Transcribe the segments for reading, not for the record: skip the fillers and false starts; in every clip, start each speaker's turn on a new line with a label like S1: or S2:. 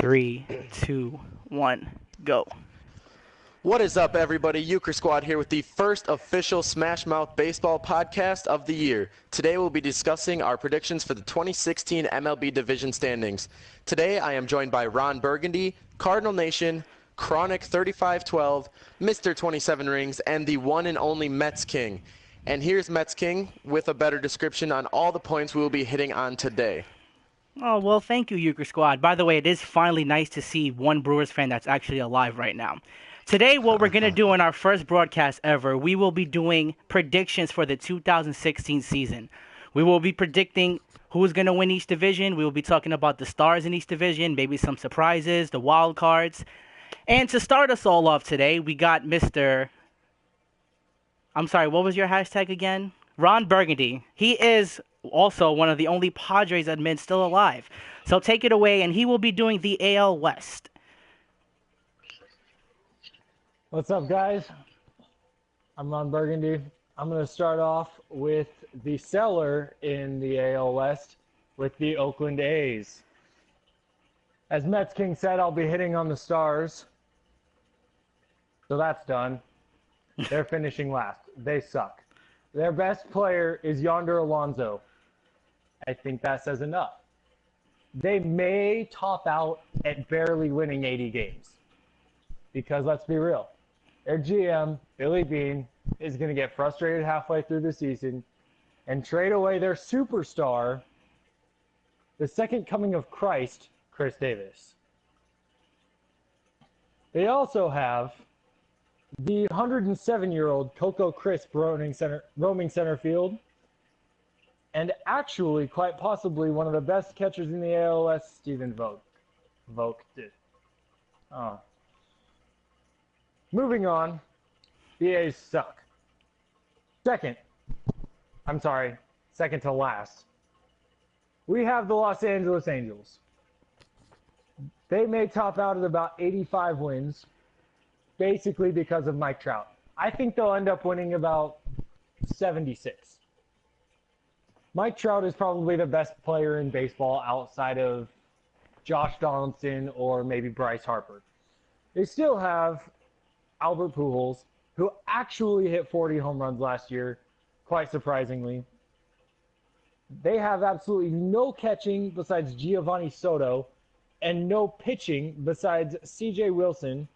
S1: Three, two, one, go.
S2: What is up, everybody? Euchre Squad here with the first official Smashmouth baseball podcast of the year. Today we'll be discussing our predictions for the 2016 MLB division standings. Today I am joined by Ron Burgundy, Cardinal Nation, Chronic 3512, Mr. 27 Rings, and the one and only Mets King. And here's Mets King with a better description on all the points we will be hitting on today.
S1: Oh, well, thank you, Euchre Squad. By the way, it is finally nice to see one Brewers fan that's actually alive right now. Today, what we're going to do in our first broadcast ever, we will be doing predictions for the 2016 season. We will be predicting who's going to win each division. We will be talking about the stars in each division, maybe some surprises, the wild cards. And to start us all off today, we got Mr. I'm sorry, what was your hashtag again? Ron Burgundy. He is also one of the only Padres admins still alive. So take it away, and he will be doing the AL West.
S3: What's up, guys? I'm Ron Burgundy. I'm going to start off with the seller in the AL West with the Oakland A's. As Mets King said, I'll be hitting on the Stars. So that's done. They're finishing last. They suck. Their best player is Yonder Alonso. I think that says enough. They may top out at barely winning 80 games. Because let's be real. Their GM, Billy Beane, is going to get frustrated halfway through the season and trade away their superstar, the second coming of Christ, Chris Davis. They also have the 107-year-old Coco Crisp roaming center field, and actually, quite possibly, one of the best catchers in the ALS, Stephen Vogt did. Oh. Moving on, the A's suck. Second to last, we have the Los Angeles Angels. They may top out at about 85 wins, basically because of Mike Trout. I think they'll end up winning about 76. Mike Trout is probably the best player in baseball outside of Josh Donaldson or maybe Bryce Harper. They still have Albert Pujols, who actually hit 40 home runs last year, quite surprisingly. They have absolutely no catching besides Giovanni Soto and no pitching besides C.J. Wilson,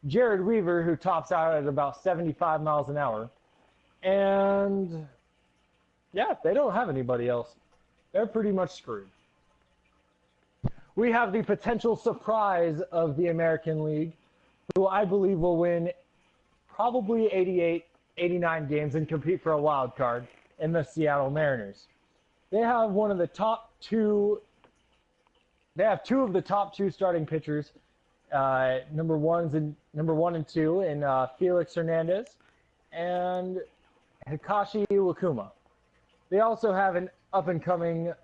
S3: Jared Weaver, who tops out at about 75 miles an hour. And, yeah, they don't have anybody else. They're pretty much screwed. We have the potential surprise of the American League, who I believe will win probably 88, 89 games and compete for a wild card in the Seattle Mariners. They have two of the top two starting pitchers, number one and two in Felix Hernandez and Hikashi Iwakuma. They also have an up-and-coming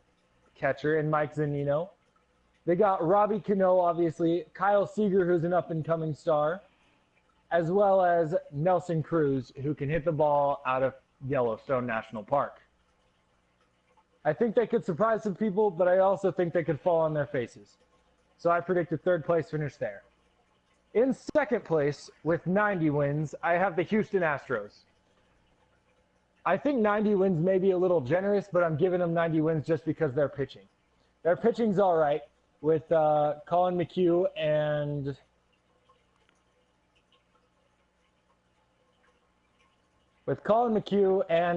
S3: catcher in Mike Zunino. They got Robbie Cano, obviously, Kyle Seager, who's an up-and-coming star, as well as Nelson Cruz, who can hit the ball out of Yellowstone National Park. I think they could surprise some people, but I also think they could fall on their faces. So I predict a third-place finish there. In second place, with 90 wins, I have the Houston Astros. I think 90 wins may be a little generous, but I'm giving them 90 wins just because they're pitching. Their pitching's all right with Colin McHugh and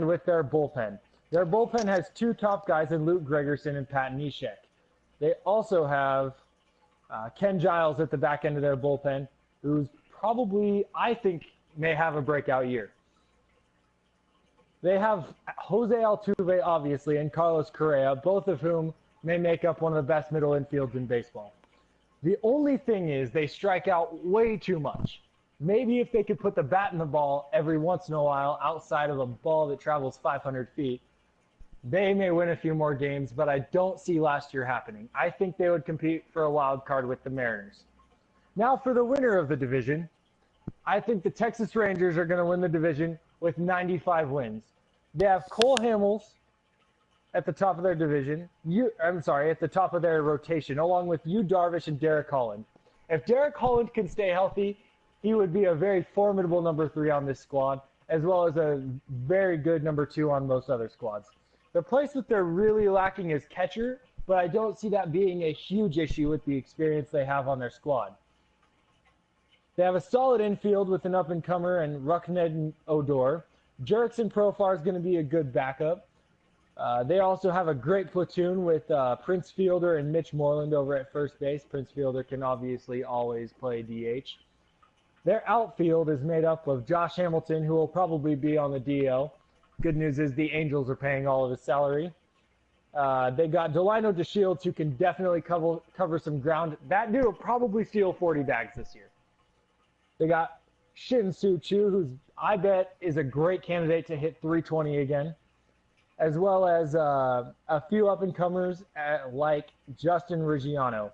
S3: with their bullpen. Their bullpen has two top guys in Luke Gregerson and Pat Neshek. They also have Ken Giles at the back end of their bullpen, who's probably, I think, may have a breakout year. They have Jose Altuve, obviously, and Carlos Correa, both of whom may make up one of the best middle infields in baseball. The only thing is they strike out way too much. Maybe if they could put the bat in the ball every once in a while outside of a ball that travels 500 feet, they may win a few more games, but I don't see last year happening. I think they would compete for a wild card with the Mariners. Now for the winner of the division, I think the Texas Rangers are going to win the division with 95 wins. They have Cole Hamels, at the top of their division. At the top of their rotation, along with Yu Darvish and Derek Holland. If Derek Holland can stay healthy, he would be a very formidable number 3 on this squad, as well as a very good number 2 on most other squads. The place that they're really lacking is catcher, but I don't see that being a huge issue with the experience they have on their squad. They have a solid infield with an up-and-comer and Ruckned Odor. Jurickson Profar is going to be a good backup. They also have a great platoon with Prince Fielder and Mitch Moreland over at first base. Prince Fielder can obviously always play DH. Their outfield is made up of Josh Hamilton, who will probably be on the DL. Good news is the Angels are paying all of his salary. They got Delino DeShields, who can definitely cover some ground. That dude will probably steal 40 bags this year. They got Shin Soo Choo, who I bet is a great candidate to hit 320 again, as well as a few up-and-comers like Justin Reggiano.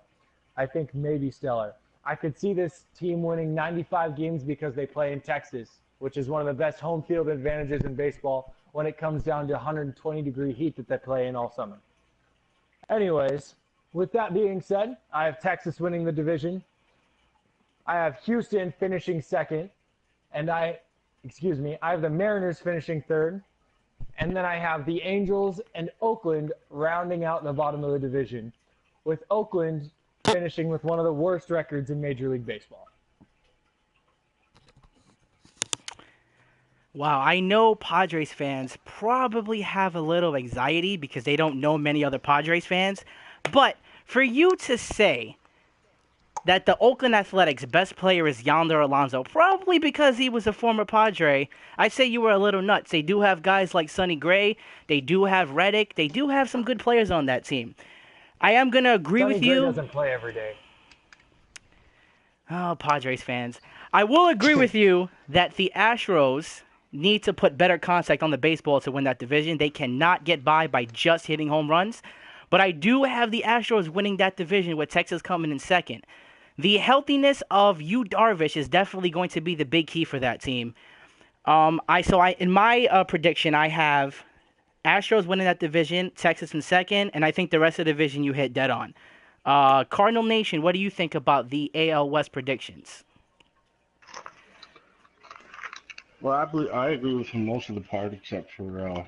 S3: I think maybe stellar. I could see this team winning 95 games because they play in Texas, which is one of the best home field advantages in baseball when it comes down to 120-degree heat that they play in all summer. Anyways, with that being said, I have Texas winning the division. I have Houston finishing second, and I have the Mariners finishing third, and then I have the Angels and Oakland rounding out the bottom of the division, with Oakland finishing with one of the worst records in Major League Baseball.
S1: Wow, I know Padres fans probably have a little anxiety because they don't know many other Padres fans, but for you to say that the Oakland Athletics' best player is Yonder Alonso, probably because he was a former Padre, I'd say you were a little nuts. They do have guys like Sonny Gray. They do have Reddick. They do have some good players on that team. I am going to agree with you.
S3: Sonny Gray doesn't play every day.
S1: Oh, Padres fans. I will agree with you that the Astros need to put better contact on the baseball to win that division. They cannot get by just hitting home runs. But I do have the Astros winning that division with Texas coming in second. The healthiness of Yu Darvish is definitely going to be the big key for that team. In my prediction, I have Astros winning that division, Texas in second, and I think the rest of the division you hit dead on. Cardinal Nation, what do you think about the AL West predictions?
S4: Well, I agree with him most of the part, except for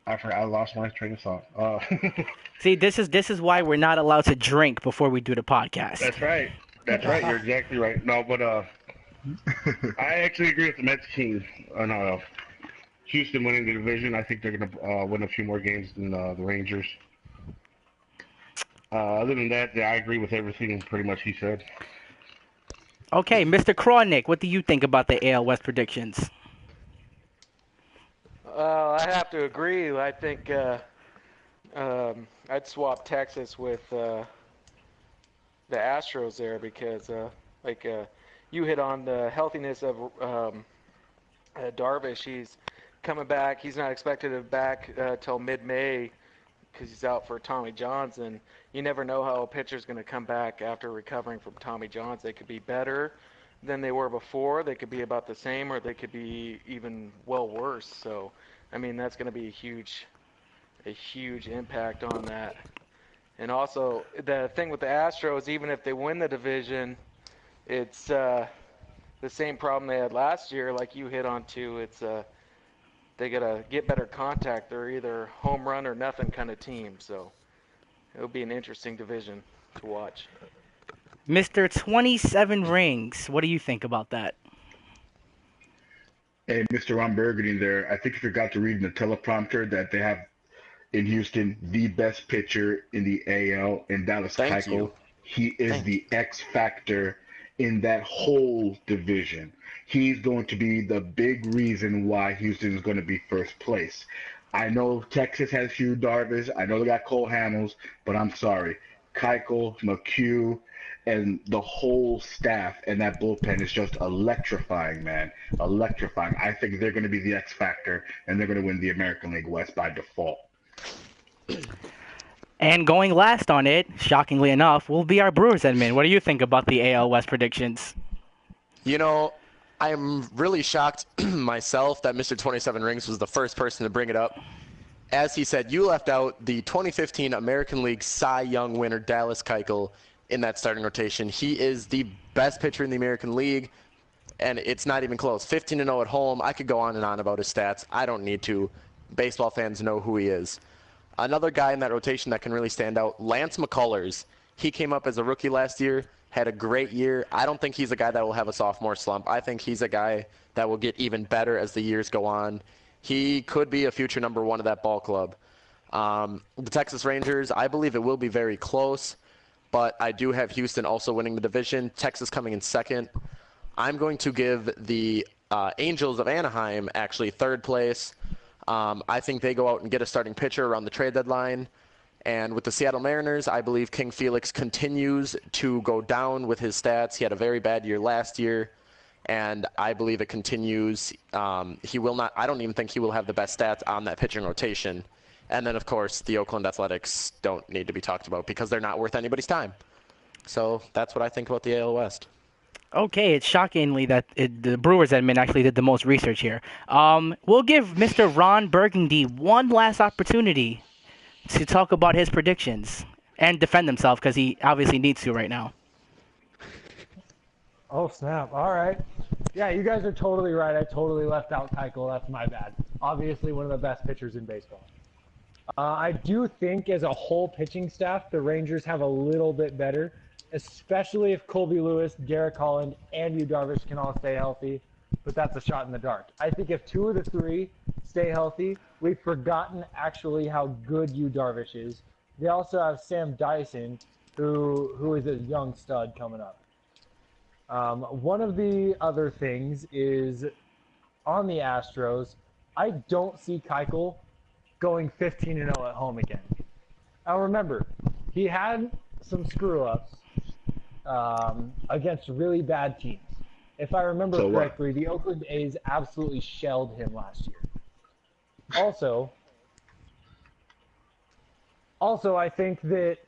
S4: I lost my train of thought.
S1: See, this is why we're not allowed to drink before we do the podcast.
S4: That's right. You're exactly right. No, but I actually agree with the Mets team on Houston winning the division. I think they're going to win a few more games than the Rangers. Other than that, I agree with everything pretty much he said.
S1: Okay, Mr. Kronick, what do you think about the AL West predictions?
S5: I have to agree. I think I'd swap Texas with the Astros there because, you hit on the healthiness of Darvish. He's coming back. He's not expected to be back till mid-May because he's out for Tommy John's. And you never know how a pitcher's going to come back after recovering from Tommy John's. They could be better than they were before. They could be about the same, or they could be even well worse. So, I mean, that's going to be a huge impact on that. And also, the thing with the Astros, even if they win the division, it's the same problem they had last year, like you hit on too. It's they got to get better contact. They're either home run or nothing kind of team. So it'll be an interesting division to watch.
S1: Mr. 27 Rings, what do you think about that?
S4: Hey, Mr. Ron Burgundy there. I think you forgot to read in the teleprompter that they have in Houston the best pitcher in the AL in Dallas Keuchel. He is the X factor in that whole division. He's going to be the big reason why Houston is going to be first place. I know Texas has Hugh Darvish. I know they got Cole Hamels, but I'm sorry. Keuchel, McHugh, and the whole staff and that bullpen is just electrifying, man. Electrifying. I think they're going to be the X factor, and they're going to win the American League West by default.
S1: And going last on it, shockingly enough, will be our Brewers, Edmund. What do you think about the AL West predictions?
S2: You know, I am really shocked myself that Mr. 27 Rings was the first person to bring it up. As he said, you left out the 2015 American League Cy Young winner Dallas Keuchel in that starting rotation. He is the best pitcher in the American League, and it's not even close. 15-0 at home. I could go on and on about his stats. I don't need to. Baseball fans know who he is. Another guy in that rotation that can really stand out, Lance McCullers. He came up as a rookie last year, had a great year. I don't think he's a guy that will have a sophomore slump. I think he's a guy that will get even better as the years go on. He could be a future number one of that ball club. The Texas Rangers, I believe it will be very close, but I do have Houston also winning the division, Texas coming in second. I'm going to give the Angels of Anaheim actually third place. I think they go out and get a starting pitcher around the trade deadline. And with the Seattle Mariners, I believe King Felix continues to go down with his stats. He had a very bad year last year, and I believe it continues. He will not. I don't even think he will have the best stats on that pitching rotation. And then, of course, the Oakland Athletics don't need to be talked about because they're not worth anybody's time. So that's what I think about the AL West.
S1: Okay, it's shockingly that the Brewers admin actually did the most research here. We'll give Mr. Ron Burgundy one last opportunity to talk about his predictions and defend himself because he obviously needs to right now.
S3: Oh, snap. All right. Yeah, you guys are totally right. I totally left out Keuchel. That's my bad. Obviously one of the best pitchers in baseball. I do think as a whole pitching staff, the Rangers have a little bit better, especially if Colby Lewis, Derek Holland, and Yu Darvish can all stay healthy. But that's a shot in the dark. I think if two of the three stay healthy, we've forgotten actually how good Yu Darvish is. They also have Sam Dyson, who is a young stud coming up. One of the other things is on the Astros, I don't see Keuchel going 15-0 at home again. Now remember, he had some screw-ups against really bad teams. If I remember correctly, the Oakland A's absolutely shelled him last year. Also, I think that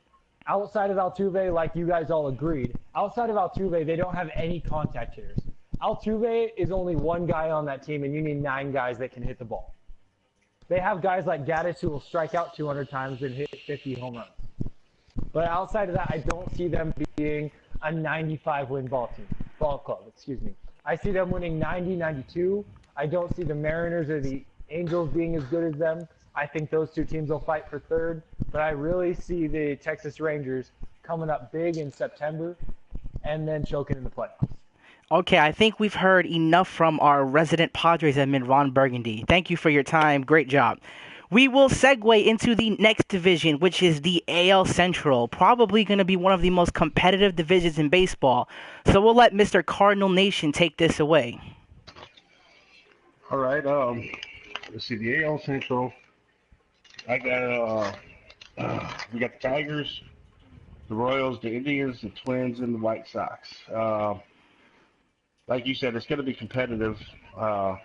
S3: outside of Altuve, like you guys all agreed, outside of Altuve, they don't have any contact hitters. Altuve is only one guy on that team, and you need 9 guys that can hit the ball. They have guys like Gaddis who will strike out 200 times and hit 50 home runs. But outside of that, I don't see them being a 95-win ball club. I see them winning 90, 92. I don't see the Mariners or the Angels being as good as them. I think those two teams will fight for third. But I really see the Texas Rangers coming up big in September and then choking in the playoffs.
S1: Okay, I think we've heard enough from our resident Padres admin, Ron Burgundy. Thank you for your time. Great job. We will segue into the next division, which is the AL Central. Probably going to be one of the most competitive divisions in baseball. So we'll let Mr. Cardinal Nation take this away.
S6: All right. Let's see. The AL Central. I got we got the Tigers, the Royals, the Indians, the Twins, and the White Sox. Like you said, it's going to be competitive. I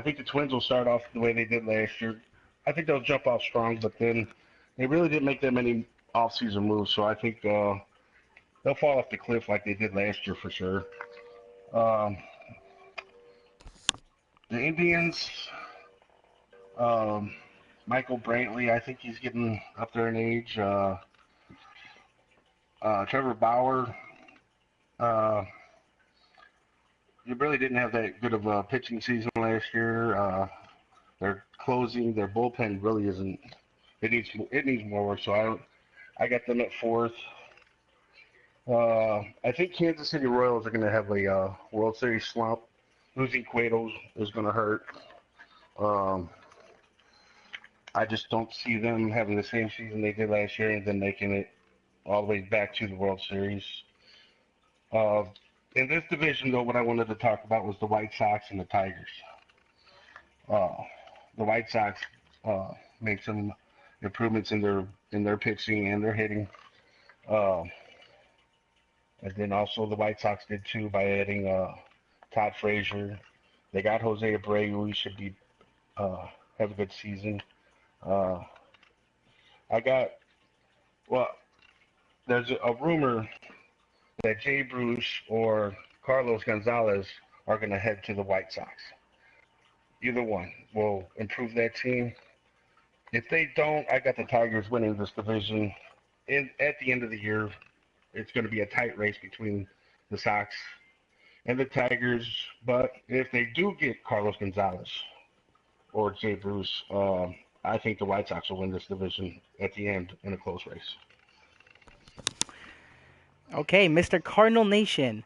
S6: think the Twins will start off the way they did last year. I think they'll jump off strong, but then they really didn't make that many off-season moves, so I think they'll fall off the cliff like they did last year for sure. The Indians, Michael Brantley, I think he's getting up there in age. Trevor Bauer, they really didn't have that good of a pitching season last year. Their bullpen really isn't. It needs more work. So I got them at fourth. I think Kansas City Royals are going to have a World Series slump. Losing Cueto is going to hurt. I just don't see them having the same season they did last year and then making it all the way back to the World Series. In this division, though, what I wanted to talk about was the White Sox and the Tigers. The White Sox made some improvements in their pitching and their hitting. And then also the White Sox did too by adding Todd Frazier. They got Jose Abreu. He should be have a good season. There's a rumor that Jay Bruce or Carlos Gonzalez are going to head to the White Sox. Either one will improve that team. If they don't, I got the Tigers winning this division. And at the end of the year, it's going to be a tight race between the Sox and the Tigers. But if they do get Carlos Gonzalez or Jay Bruce, I think the White Sox will win this division at the end in a close race.
S1: Okay, Mr. Cardinal Nation.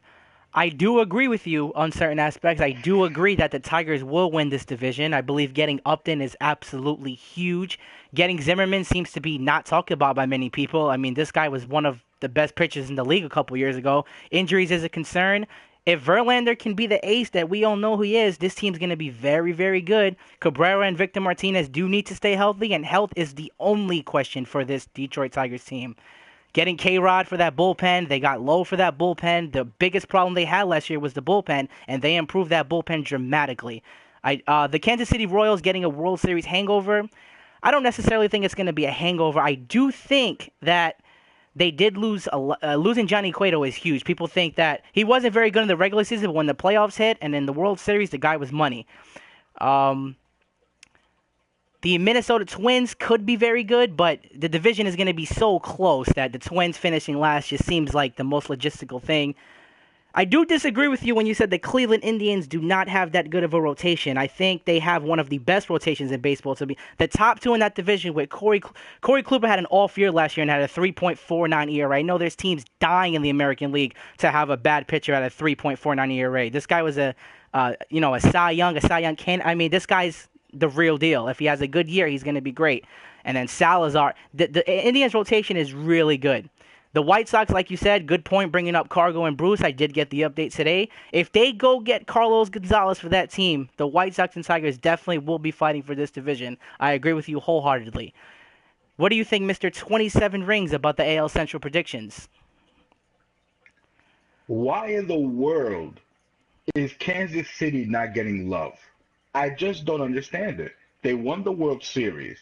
S1: I do agree with you on certain aspects. I do agree that the Tigers will win this division. I believe getting Upton is absolutely huge. Getting Zimmerman seems to be not talked about by many people. I mean, this guy was one of the best pitchers in the league a couple years ago. Injuries is a concern. If Verlander can be the ace that we all know who he is, this team's going to be very, very good. Cabrera and Victor Martinez do need to stay healthy, and health is the only question for this Detroit Tigers team. Getting K-Rod for that bullpen, they got Lowe for that bullpen. The biggest problem they had last year was the bullpen, and they improved that bullpen dramatically. The Kansas City Royals getting a World Series hangover, I don't necessarily think it's going to be a hangover. I do think that they did lose. Losing Johnny Cueto is huge. People think that he wasn't very good in the regular season, but when the playoffs hit and in the World Series, the guy was money. The Minnesota Twins could be very good, but the division is going to be so close that the Twins finishing last just seems like the most logistical thing. I do disagree with you when you said the Cleveland Indians do not have that good of a rotation. I think they have one of the best rotations in baseball to be the top two in that division. With Corey Kluber had an off year last year and had a 3.49 ERA. I know there's teams dying in the American League to have a bad pitcher at a 3.49 ERA. This guy was a Cy Young can. I mean, this guy's the real deal. If he has a good year, he's going to be great. And then Salazar, the Indians rotation is really good. The White Sox, like you said, good point bringing up Cargo and Bruce. I did get the update today. If they go get Carlos Gonzalez for that team, the White Sox and Tigers definitely will be fighting for this division. I agree with you wholeheartedly. What do you think, Mr. 27 Rings, about the AL Central predictions?
S4: Why in the world is Kansas City not getting love? I just don't understand it. They won the World Series,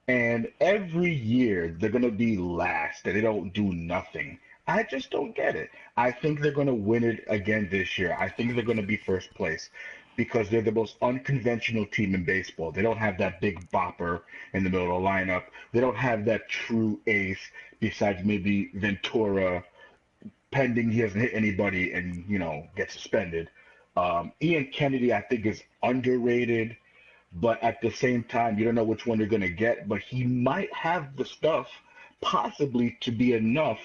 S4: and every year they're going to be last and they don't do nothing. I just don't get it. I think they're going to win it again this year. I think they're going to be first place because they're the most unconventional team in baseball. They don't have that big bopper in the middle of the lineup. They don't have that true ace besides maybe Ventura, pending he hasn't hit anybody and, gets suspended. Ian Kennedy, I think, is underrated, but at the same time, you don't know which one you're going to get. But he might have the stuff, possibly, to be enough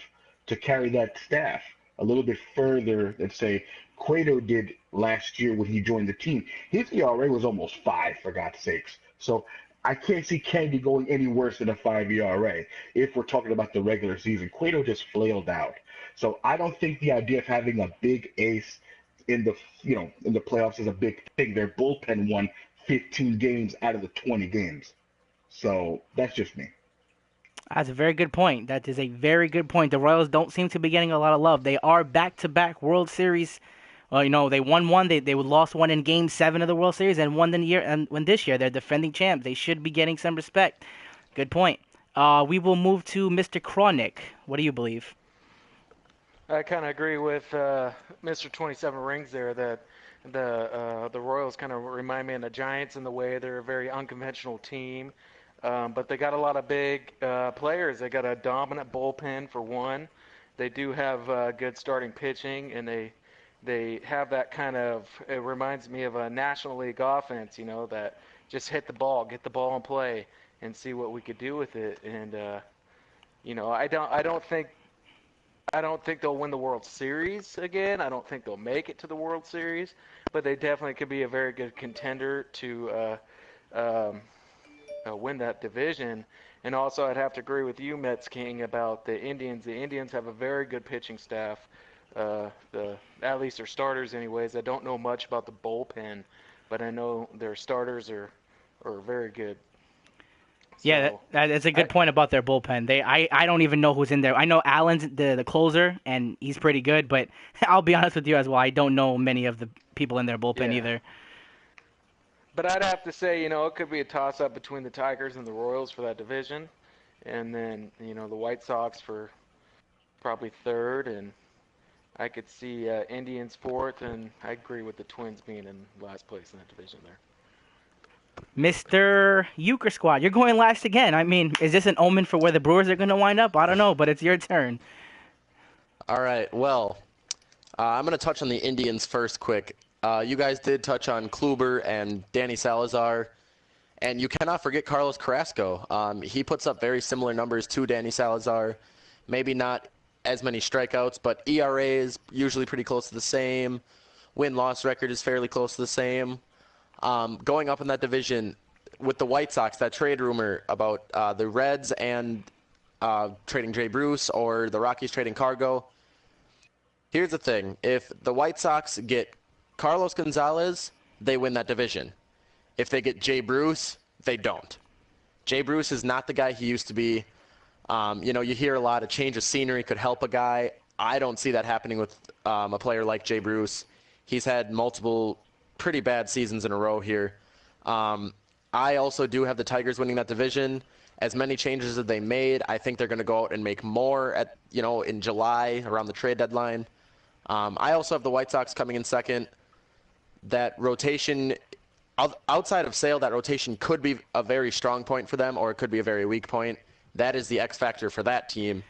S4: to carry that staff a little bit further than, say, Cueto did last year when he joined the team. His ERA was almost 5, for God's sakes. So I can't see Kennedy going any worse than a 5 ERA if we're talking about the regular season. Cueto just flailed out. So I don't think the idea of having a big ace in the playoffs is a big thing. Their bullpen won 15 games out of the 20 games. So that's just me.
S1: That's a very good point. That is a very good point. The Royals don't seem to be getting a lot of love. They are back-to-back World Series. Well, they won one. They lost one in Game 7 of the World Series and won this year they're defending champs. They should be getting some respect. Good point. We will move to Mr. Kronick. What do you believe?
S5: I kind of agree with Mr. 27 Rings there that the Royals kind of remind me of the Giants in the way they're a very unconventional team, but they got a lot of big players. They got a dominant bullpen for one. They do have good starting pitching, and they have that kind of. It reminds me of a National League offense, that just hit the ball, get the ball in play, and see what we could do with it. And I don't think they'll win the World Series again. I don't think they'll make it to the World Series, but they definitely could be a very good contender to win that division. And also, I'd have to agree with you, Mets King, about the Indians. The Indians have a very good pitching staff. At least their starters, anyways. I don't know much about the bullpen, but I know their starters are very good.
S1: Yeah, that's a good point about their bullpen. I don't even know who's in there. I know Allen's the closer, and he's pretty good, but I'll be honest with you as well. I don't know many of the people in their bullpen either.
S5: But I'd have to say, it could be a toss-up between the Tigers and the Royals for that division, and then, the White Sox for probably third, and I could see Indians fourth, and I agree with the Twins being in last place in that division there.
S1: Mr. Euchre Squad, you're going last again. I mean, is this an omen for where the Brewers are going to wind up? I don't know, but it's your turn.
S2: All right. Well, I'm going to touch on the Indians first quick. You guys did touch on Kluber and Danny Salazar, and you cannot forget Carlos Carrasco. He puts up very similar numbers to Danny Salazar. Maybe not as many strikeouts, but ERA is usually pretty close to the same. Win-loss record is fairly close to the same. Going up in that division with the White Sox, that trade rumor about the Reds and trading Jay Bruce or the Rockies trading Cargo. Here's the thing. If the White Sox get Carlos Gonzalez, they win that division. If they get Jay Bruce, they don't. Jay Bruce is not the guy he used to be. You hear a lot of change of scenery could help a guy. I don't see that happening with a player like Jay Bruce. He's had multiple pretty bad seasons in a row here. I also do have the Tigers winning that division. As many changes as they made, I think they're going to go out and make more in July around the trade deadline. I also have the White Sox coming in second. That rotation, outside of Sale, that rotation could be a very strong point for them, or it could be a very weak point. That is the X factor for that team.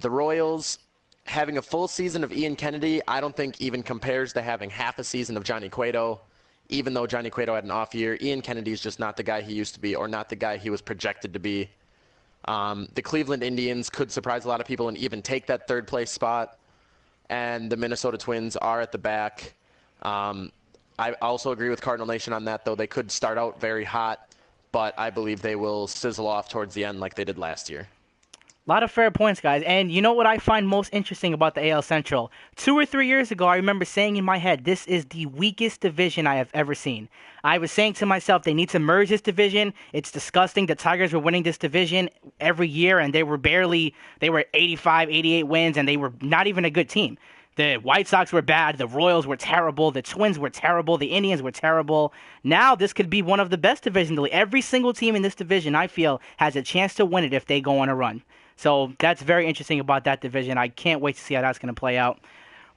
S2: The Royals, having a full season of Ian Kennedy, I don't think even compares to having half a season of Johnny Cueto. Even though Johnny Cueto had an off year, Ian Kennedy is just not the guy he used to be, or not the guy he was projected to be. The Cleveland Indians could surprise a lot of people and even take that third place spot. And the Minnesota Twins are at the back. I also agree with Cardinal Nation on that, though. They could start out very hot, but I believe they will sizzle off towards the end like they did last year.
S1: A lot of fair points, guys. And you know what I find most interesting about the AL Central? 2 or 3 years ago, I remember saying in my head, this is the weakest division I have ever seen. I was saying to myself, they need to merge this division. It's disgusting. The Tigers were winning this division every year, and they were 85, 88 wins, and they were not even a good team. The White Sox were bad. The Royals were terrible. The Twins were terrible. The Indians were terrible. Now this could be one of the best divisions. Every single team in this division, I feel, has a chance to win it if they go on a run. So that's very interesting about that division. I can't wait to see how that's going to play out.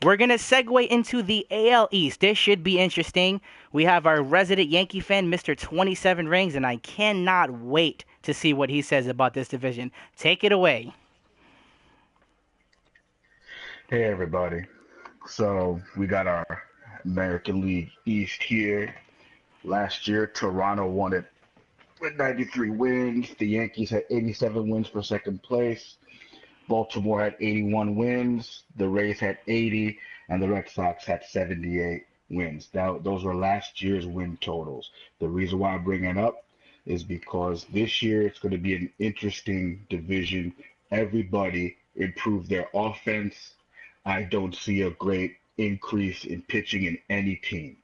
S1: We're going to segue into the AL East. This should be interesting. We have our resident Yankee fan, Mr. 27 Rings, and I cannot wait to see what he says about this division. Take it away.
S4: Hey, everybody. So we got our American League East here. Last year, Toronto won it with 93 wins. The Yankees had 87 wins for second place. Baltimore had 81 wins. The Rays had 80, and the Red Sox had 78 wins. Now, those were last year's win totals. The reason why I bring it up is because this year it's going to be an interesting division. Everybody improved their offense. I don't see a great increase in pitching in any team.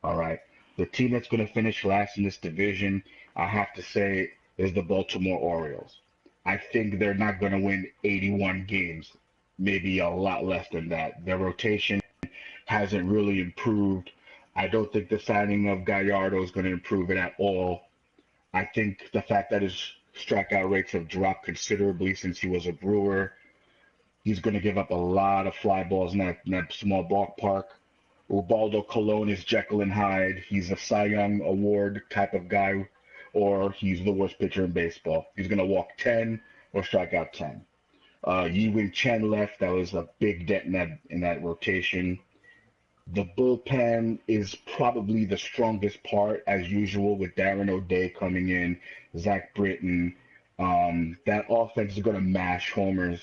S4: All right. The team that's going to finish last in this division, I have to say, is the Baltimore Orioles. I think they're not going to win 81 games, maybe a lot less than that. Their rotation hasn't really improved. I don't think the signing of Gallardo is going to improve it at all. I think the fact that his strikeout rates have dropped considerably since he was a Brewer. He's going to give up a lot of fly balls in that small ballpark. Ubaldo Colon is Jekyll and Hyde. He's a Cy Young Award type of guy, or he's the worst pitcher in baseball. He's going to walk 10 or strike out 10. Yi-Wing Chen left. That was a big dent in that rotation. The bullpen is probably the strongest part, as usual, with Darren O'Day coming in, Zach Britton. That offense is going to mash homers.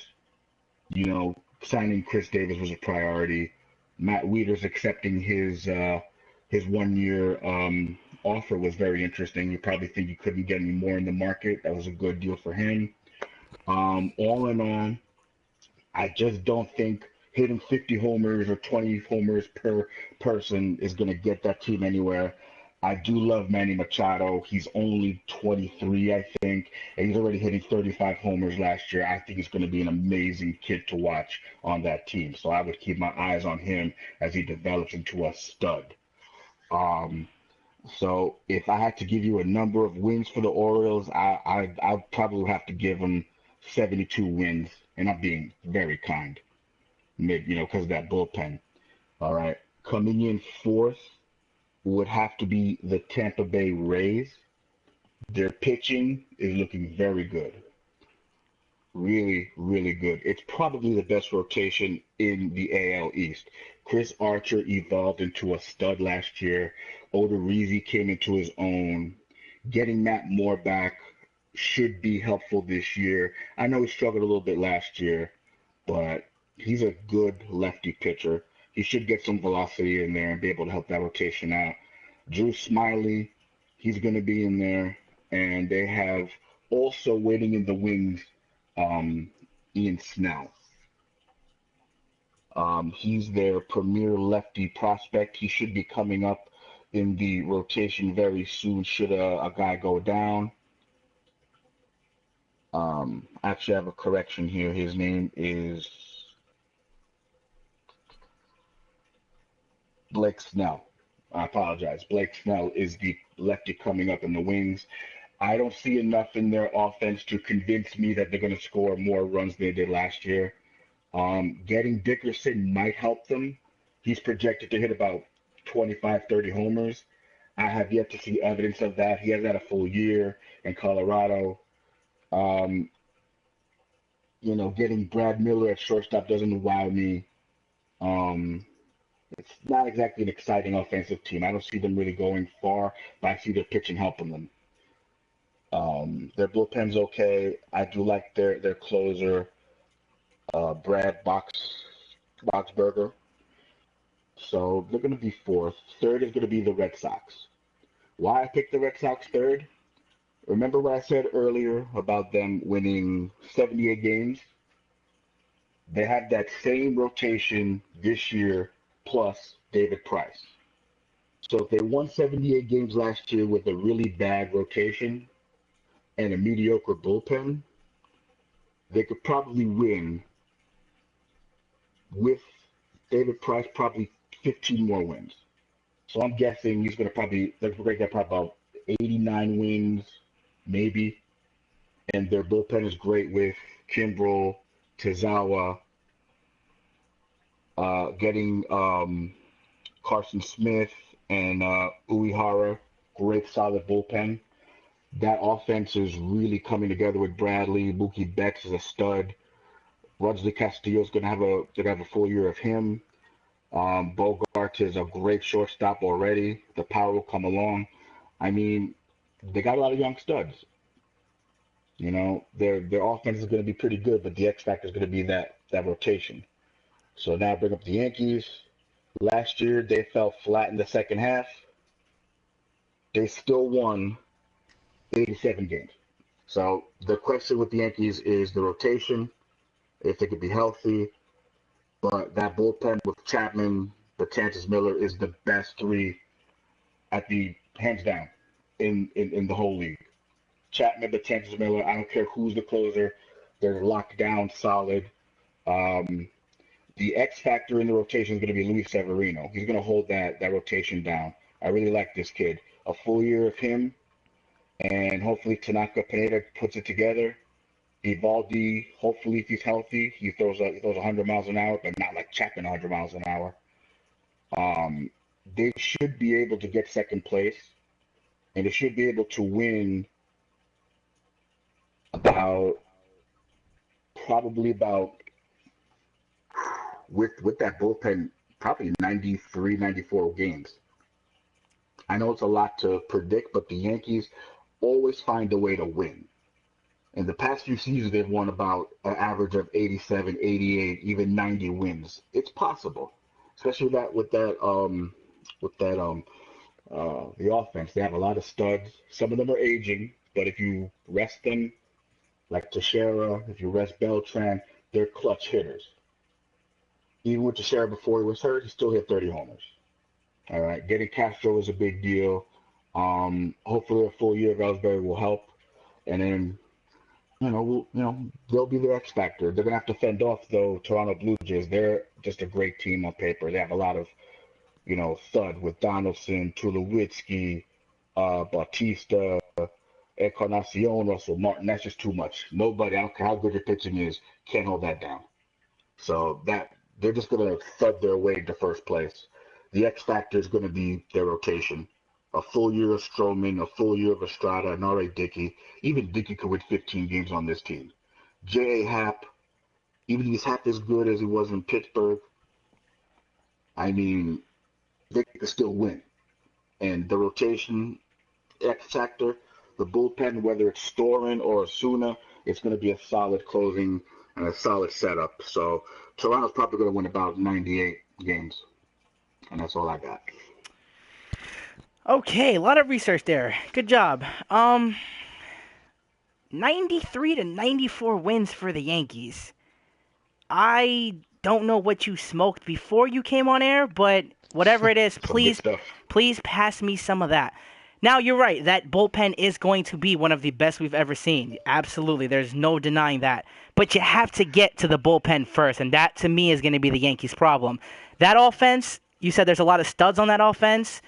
S4: Signing Chris Davis was a priority. Matt Wieters accepting his 1 year offer was very interesting. You probably think you couldn't get any more in the market. That was a good deal for him. All in all, I just don't think hitting 50 homers or 20 homers per person is going to get that team anywhere. I do love Manny Machado. He's only 23, I think, and he's already hitting 35 homers last year. I think he's going to be an amazing kid to watch on that team. So I would keep my eyes on him as he develops into a stud. So if I had to give you a number of wins for the Orioles, I'd probably have to give them 72 wins, and I'm being very kind. because of that bullpen. All right. Coming in fourth would have to be the Tampa Bay Rays. Their pitching is looking very good. Really, really good. It's probably the best rotation in the AL East. Chris Archer evolved into a stud last year. Odorizzi came into his own. Getting Matt Moore back should be helpful this year. I know he struggled a little bit last year, but he's a good lefty pitcher. He should get some velocity in there and be able to help that rotation out. Drew Smiley, he's going to be in there. And they have also waiting in the wings um, Ian Snell. He's their premier lefty prospect. He should be coming up in the rotation very soon should a guy go down. Actually, I have a correction here. His name is Blake Snell. I apologize. Blake Snell is the lefty coming up in the wings. I don't see enough in their offense to convince me that they're going to score more runs than they did last year. Getting Dickerson might help them. He's projected to hit about 25, 30 homers. I have yet to see evidence of that. He hasn't had a full year in Colorado. Um, Getting Brad Miller at shortstop doesn't wow me. Um, it's not exactly an exciting offensive team. I don't see them really going far, but I see their pitching helping them. Their bullpen's okay. I do like their closer, Brad Boxberger. So they're going to be fourth. Third is going to be the Red Sox. Why I picked the Red Sox third? Remember what I said earlier about them winning 78 games? They have that same rotation this year plus David Price. So if they won 78 games last year with a really bad rotation and a mediocre bullpen, they could probably win with David Price probably 15 more wins. So I'm guessing they're going to get probably about 89 wins, maybe. And their bullpen is great with Kimbrel, Tezawa, getting Carson Smith and Uehara, great solid bullpen. That offense is really coming together with Bradley. Mookie Betts is a stud. Rudsley Castillo's gonna have a full year of him. Bogart is a great shortstop already. The power will come along. I mean, they got a lot of young studs. Their offense is going to be pretty good, but the X factor is going to be that rotation. So now bring up the Yankees. Last year they fell flat in the second half. They still won 87 games. So the question with the Yankees is the rotation, if they could be healthy. But that bullpen with Chapman, Betances, Miller is the best three at the hands down in the whole league. Chapman, Betances, Miller, I don't care who's the closer. They're locked down solid. The X factor in the rotation is going to be Luis Severino. He's going to hold that rotation down. I really like this kid. A full year of him, and hopefully Tanaka Pineda puts it together. Evaldi, hopefully if he's healthy, he throws 100 miles an hour, but not like Chapman 100 miles an hour. They should be able to get second place, and they should be able to win probably about with that bullpen, probably 93, 94 games. I know it's a lot to predict, but the Yankees always find a way to win. In the past few seasons, they've won about an average of 87, 88, even 90 wins. It's possible, especially the offense. They have a lot of studs. Some of them are aging, but if you rest them, like Teixeira, if you rest Beltran, they're clutch hitters. Even with Teixeira before he was hurt, he still hit 30 homers. All right, getting Castro is a big deal. Hopefully, a full year of Ellsbury will help, and then they'll be the X factor. They're gonna have to fend off though Toronto Blue Jays. They're just a great team on paper. They have a lot of thud with Donaldson, Tulowitzki, Bautista, Encarnacion, Russell Martin. That's just too much. Nobody, I don't care how good your pitching is, can't hold that down. So they're just going to thud their way to first place. The X factor is going to be their rotation. A full year of Stroman, a full year of Estrada, and R.A. Dickey. Even Dickey could win 15 games on this team. J.A. Happ, even if he's half as good as he was in Pittsburgh, I mean, they could still win. And the rotation X factor, the bullpen, whether it's Storin or Osuna, it's going to be a solid closing and a solid setup. So Toronto's probably going to win about 98 games. And that's all I got.
S1: Okay, a lot of research there. Good job. 93 to 94 wins for the Yankees. I don't know what you smoked before you came on air, but whatever it is, please pass me some of that. Now, you're right. That bullpen is going to be one of the best we've ever seen. Absolutely. There's no denying that. But you have to get to the bullpen first, and that, to me, is going to be the Yankees' problem. That offense, you said there's a lot of studs on that offense.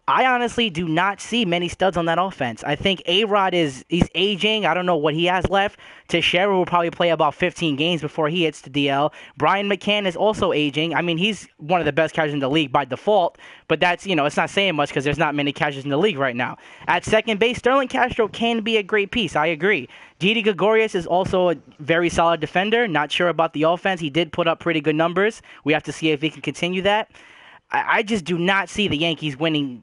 S1: I honestly do not see many studs on that offense. I think A-Rod he's aging. I don't know what he has left. Teixeira will probably play about 15 games before he hits the DL. Brian McCann is also aging. I mean, he's one of the best catchers in the league by default, but that's, it's not saying much because there's not many catchers in the league right now. At second base, Sterling Castro can be a great piece. I agree. Didi Gregorius is also a very solid defender. Not sure about the offense. He did put up pretty good numbers. We have to see if he can continue that. I just do not see the Yankees winning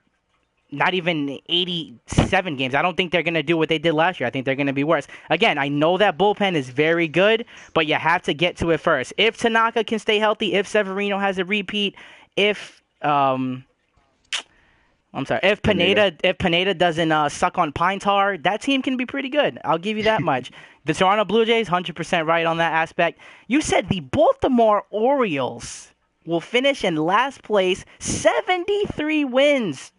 S1: not even 87 games. I don't think they're going to do what they did last year. I think they're going to be worse. Again, I know that bullpen is very good, but you have to get to it first. If Tanaka can stay healthy, if Severino has a repeat, if Pineda doesn't suck on pine tar, that team can be pretty good. I'll give you that much. The Toronto Blue Jays, 100% right on that aspect. You said the Baltimore Orioles will finish in last place, 73 wins.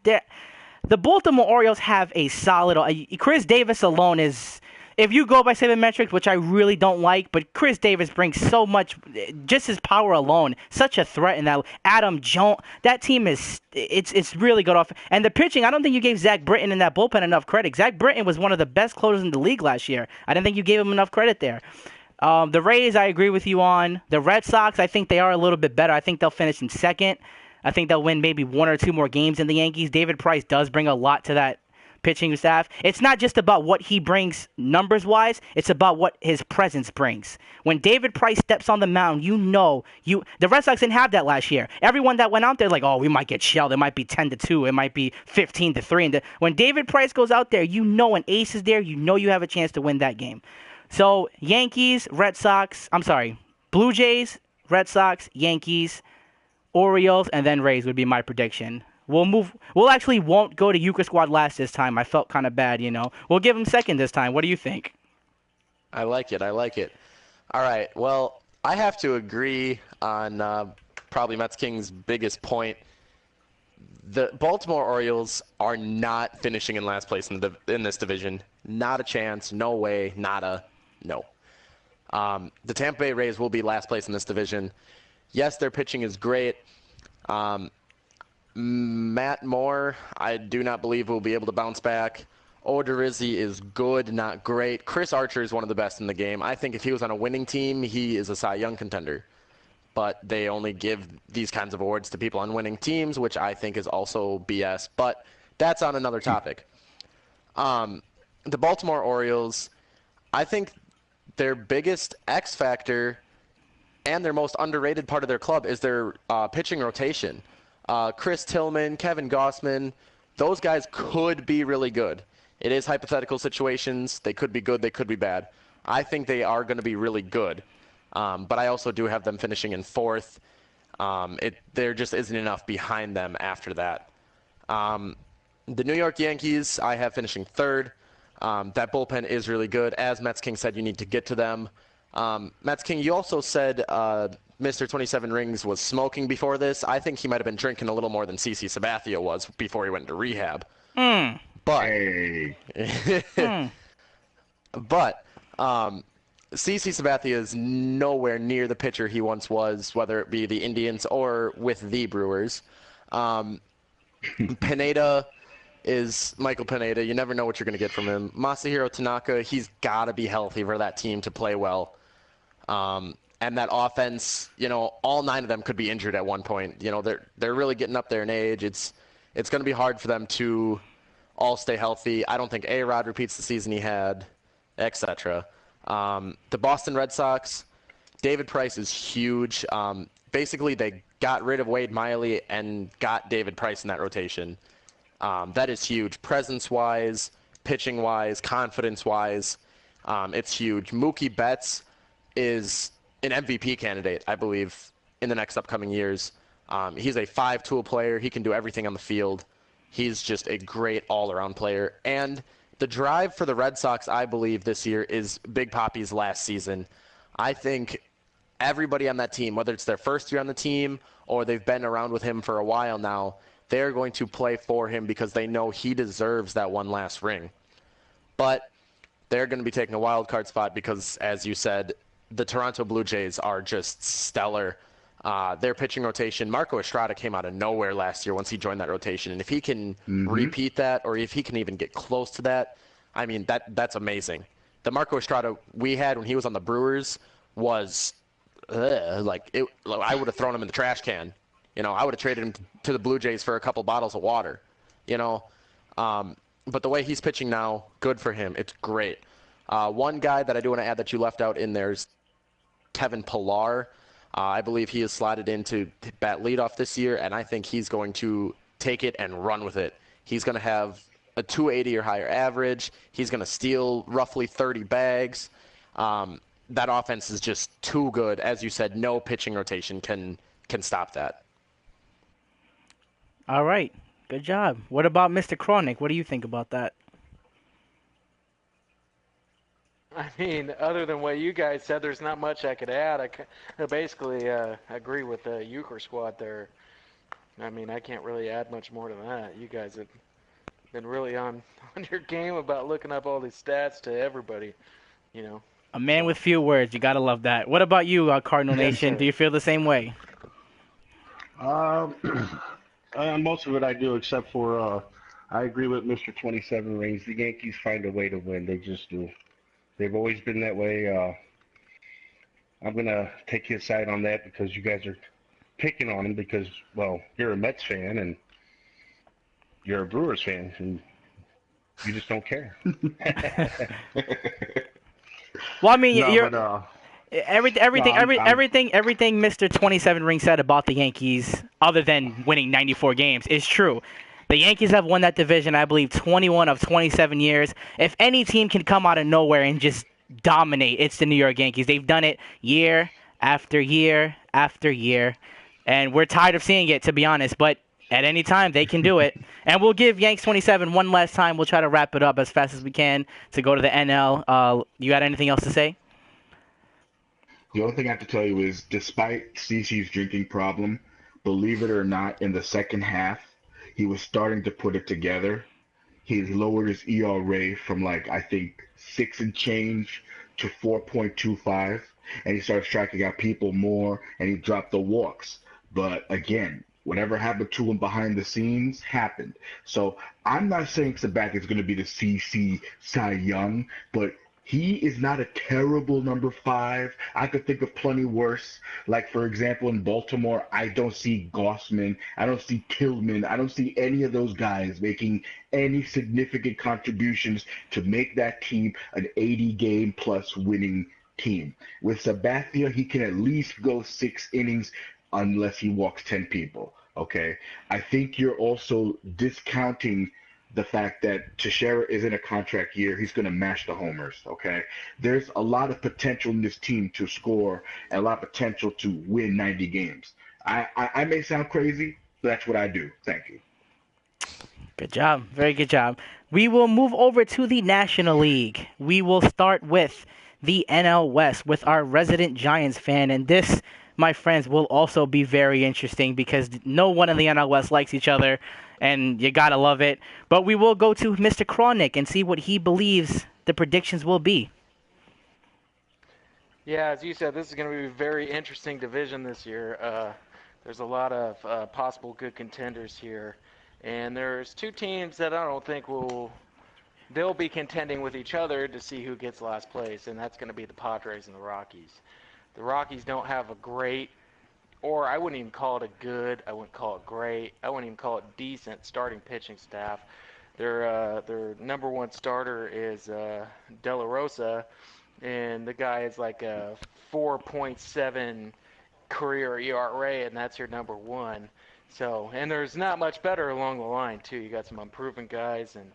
S1: The Baltimore Orioles have a solid. Chris Davis alone is, if you go by sabermetrics, which I really don't like, but Chris Davis brings so much, just his power alone, such a threat in that. Adam Jones, that team it's really good off. And the pitching, I don't think you gave Zach Britton in that bullpen enough credit. Zach Britton was one of the best closers in the league last year. I didn't think you gave him enough credit there. The Rays, I agree with you on. The Red Sox, I think they are a little bit better. I think they'll finish in second. I think they'll win maybe one or two more games than the Yankees. David Price does bring a lot to that pitching staff. It's not just about what he brings numbers-wise. It's about what his presence brings. When David Price steps on the mound, the Red Sox didn't have that last year. Everyone that went out there like, we might get shelled. It might be 10-2. It might be 15-3. And when David Price goes out there, an ace is there. You have a chance to win that game. So Yankees, Blue Jays, Red Sox, Yankees, Orioles, and then Rays would be my prediction. We'll actually won't go to Euchre Squad last this time. I felt kind of bad, We'll give them second this time. What do you think?
S2: I like it. All right. Well, I have to agree on probably Mets King's biggest point. The Baltimore Orioles are not finishing in last place in this division. Not a chance. No way. Nada. No. The Tampa Bay Rays will be last place in this division. Yes, their pitching is great. Matt Moore, I do not believe will be able to bounce back. Odorizzi is good, not great. Chris Archer is one of the best in the game. I think if he was on a winning team, he is a Cy Young contender. But they only give these kinds of awards to people on winning teams, which I think is also BS. But that's on another topic. The Baltimore Orioles, I think their biggest X factor and their most underrated part of their club is their pitching rotation. Chris Tillman, Kevin Gossman, those guys could be really good. It is hypothetical situations. They could be good. They could be bad. I think they are going to be really good. But I also do have them finishing in fourth. There just isn't enough behind them after that. The New York Yankees, I have finishing third. That bullpen is really good. As Mets King said, you need to get to them. Mets King, you also said Mr. 27 Rings was smoking before this. I think he might have been drinking a little more than CC Sabathia was before he went into rehab. But CC Sabathia is nowhere near the pitcher he once was, whether it be the Indians or with the Brewers. Pineda is Michael Pineda. You never know what you're going to get from him. Masahiro Tanaka, he's got to be healthy for that team to play well. And that offense, all 9 of them could be injured at one point. They're really getting up there in age. It's going to be hard for them to all stay healthy. I don't think A-Rod repeats the season he had, etc. The Boston Red Sox, David Price is huge. Basically, they got rid of Wade Miley and got David Price in that rotation. That is huge. Presence-wise, pitching-wise, confidence-wise, it's huge. Mookie Betts is an MVP candidate, I believe, in the next upcoming years. He's a 5-tool player. He can do everything on the field. He's just a great all-around player. And the drive for the Red Sox, I believe, this year is Big Papi's last season. I think everybody on that team, whether it's their first year on the team or they've been around with him for a while now, they're going to play for him because they know he deserves that one last ring. But they're going to be taking a wild card spot because, as you said, the Toronto Blue Jays are just stellar. Their pitching rotation, Marco Estrada came out of nowhere last year once he joined that rotation. And if he can repeat that, or if he can even get close to that, I mean, that's amazing. The Marco Estrada we had when he was on the Brewers was I would have thrown him in the trash can. I would have traded him to the Blue Jays for a couple bottles of water. But the way he's pitching now, good for him. It's great. One guy that I do want to add that you left out in there is Kevin Pillar. I believe he is slotted into bat leadoff this year, and I think he's going to take it and run with it. He's going to have a 280 or higher average. He's going to steal roughly 30 bags. That offense is just too good. As you said, no pitching rotation can stop that.
S1: All right. Good job. What about Mr. Kronick? What do you think about that?
S5: I mean, other than what you guys said, there's not much I could add. I basically agree with the Euchre squad there. I mean, I can't really add much more to that. You guys have been really on your game about looking up all these stats to everybody,
S1: A man with few words. You got to love that. What about you, Cardinal Nation? Do you feel the same way?
S6: Most of it I do, except for I agree with Mr. 27 Rings. The Yankees find a way to win. They just do. They've always been that way. I'm going to take his side on that because you guys are picking on him because, well, you're a Mets fan and you're a Brewers fan and you just don't care.
S1: Well, I mean,
S6: No,
S1: everything Mr. 27 Ring said about the Yankees, other than winning 94 games, is true. The Yankees have won that division, I believe, 21 of 27 years. If any team can come out of nowhere and just dominate, it's the New York Yankees. They've done it year after year after year, and we're tired of seeing it, to be honest. But at any time, they can do it. And we'll give Yanks 27 one last time. We'll try to wrap it up as fast as we can to go to the NL. You got anything else to say?
S4: The only thing I have to tell you is, despite CeCe's drinking problem, believe it or not, in the second half, he was starting to put it together. He lowered his ERA from I think 6 and change to 4.25, and he started striking out people more, and he dropped the walks. But again, whatever happened to him behind the scenes happened. So I'm not saying Sabathia is going to be the CC Cy Young, but he is not a terrible number 5. I could think of plenty worse. Like, for example, in Baltimore, I don't see Gossman. I don't see Tillman. I don't see any of those guys making any significant contributions to make that team an 80-game plus winning team. With Sabathia, he can at least go 6 innings unless he walks 10 people. Okay? I think you're also discounting the fact that Teixeira is in a contract year. He's going to mash the homers, okay? There's a lot of potential in this team to score and a lot of potential to win 90 games. I may sound crazy, but that's what I do. Thank you.
S1: Good job. Very good job. We will move over to the National League. We will start with the NL West with our resident Giants fan. And this, my friends, will also be very interesting because no one in the NL West likes each other. And you gotta love it. But we will go to Mr. Kronick and see what he believes the predictions will be.
S5: Yeah, as you said, this is going to be a very interesting division this year. There's a lot of possible good contenders here. And there's 2 teams that I don't think they'll be contending with each other to see who gets last place, and that's going to be the Padres and the Rockies. The Rockies don't have a great, or I wouldn't even call it a good, I wouldn't call it great, I wouldn't even call it decent starting pitching staff. Their number one starter is De La Rosa, and the guy is like a 4.7 career ERA, and that's your number one. So, and there's not much better along the line too. You got some unproven guys, and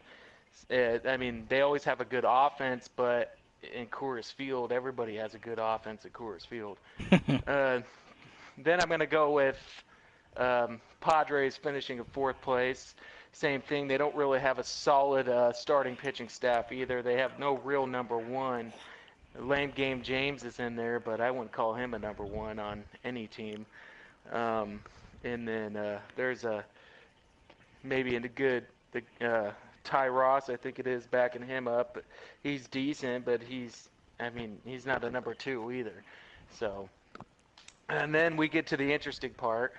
S5: I mean they always have a good offense, but in Coors Field, everybody has a good offense at Coors Field. Uh, then I'm going to go with Padres finishing in fourth place. Same thing. They don't really have a solid starting pitching staff either. They have no real number one. Lame Game James is in there, but I wouldn't call him a number one on any team. And then there's maybe in the good Ty Ross, I think it is, backing him up. But he's decent, but he's not a number two either. So, and then we get to the interesting part.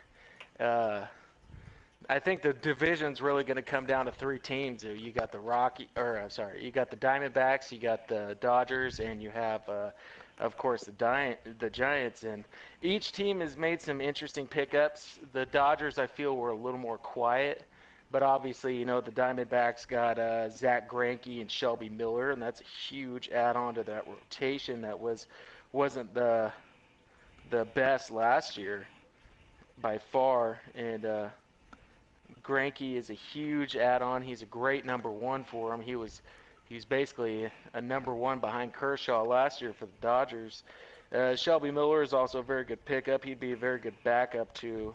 S5: I think the division's really going to come down to three teams. You got the you got the Diamondbacks, you got the Dodgers, and you have, of course, the Giants. And each team has made some interesting pickups. The Dodgers, I feel, were a little more quiet, but obviously, the Diamondbacks got Zach Greinke and Shelby Miller, and that's a huge add-on to that rotation that wasn't the best last year by far. And Greinke is a huge add-on. He's a great number one for him. He's basically a number one behind Kershaw last year for the Dodgers. Shelby Miller is also a very good pickup. He'd be a very good backup to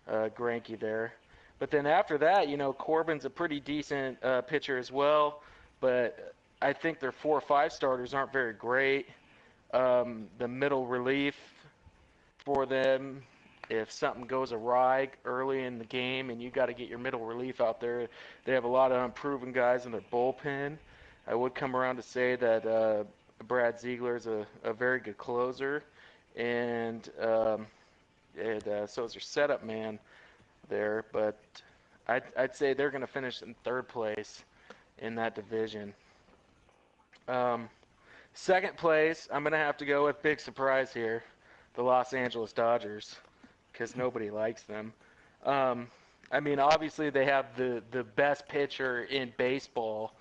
S5: Greinke there. But then after that, Corbin's a pretty decent pitcher as well. But I think their 4 or 5 starters aren't very great. The middle relief for them, if something goes awry early in the game and you got to get your middle relief out there, they have a lot of unproven guys in their bullpen. I would come around to say that Brad Ziegler is a very good closer, and so is their setup man there. But I'd say they're going to finish in third place in that division. Second place, I'm going to have to go with big surprise here, the Los Angeles Dodgers, because nobody likes them. Obviously they have the best pitcher in baseball,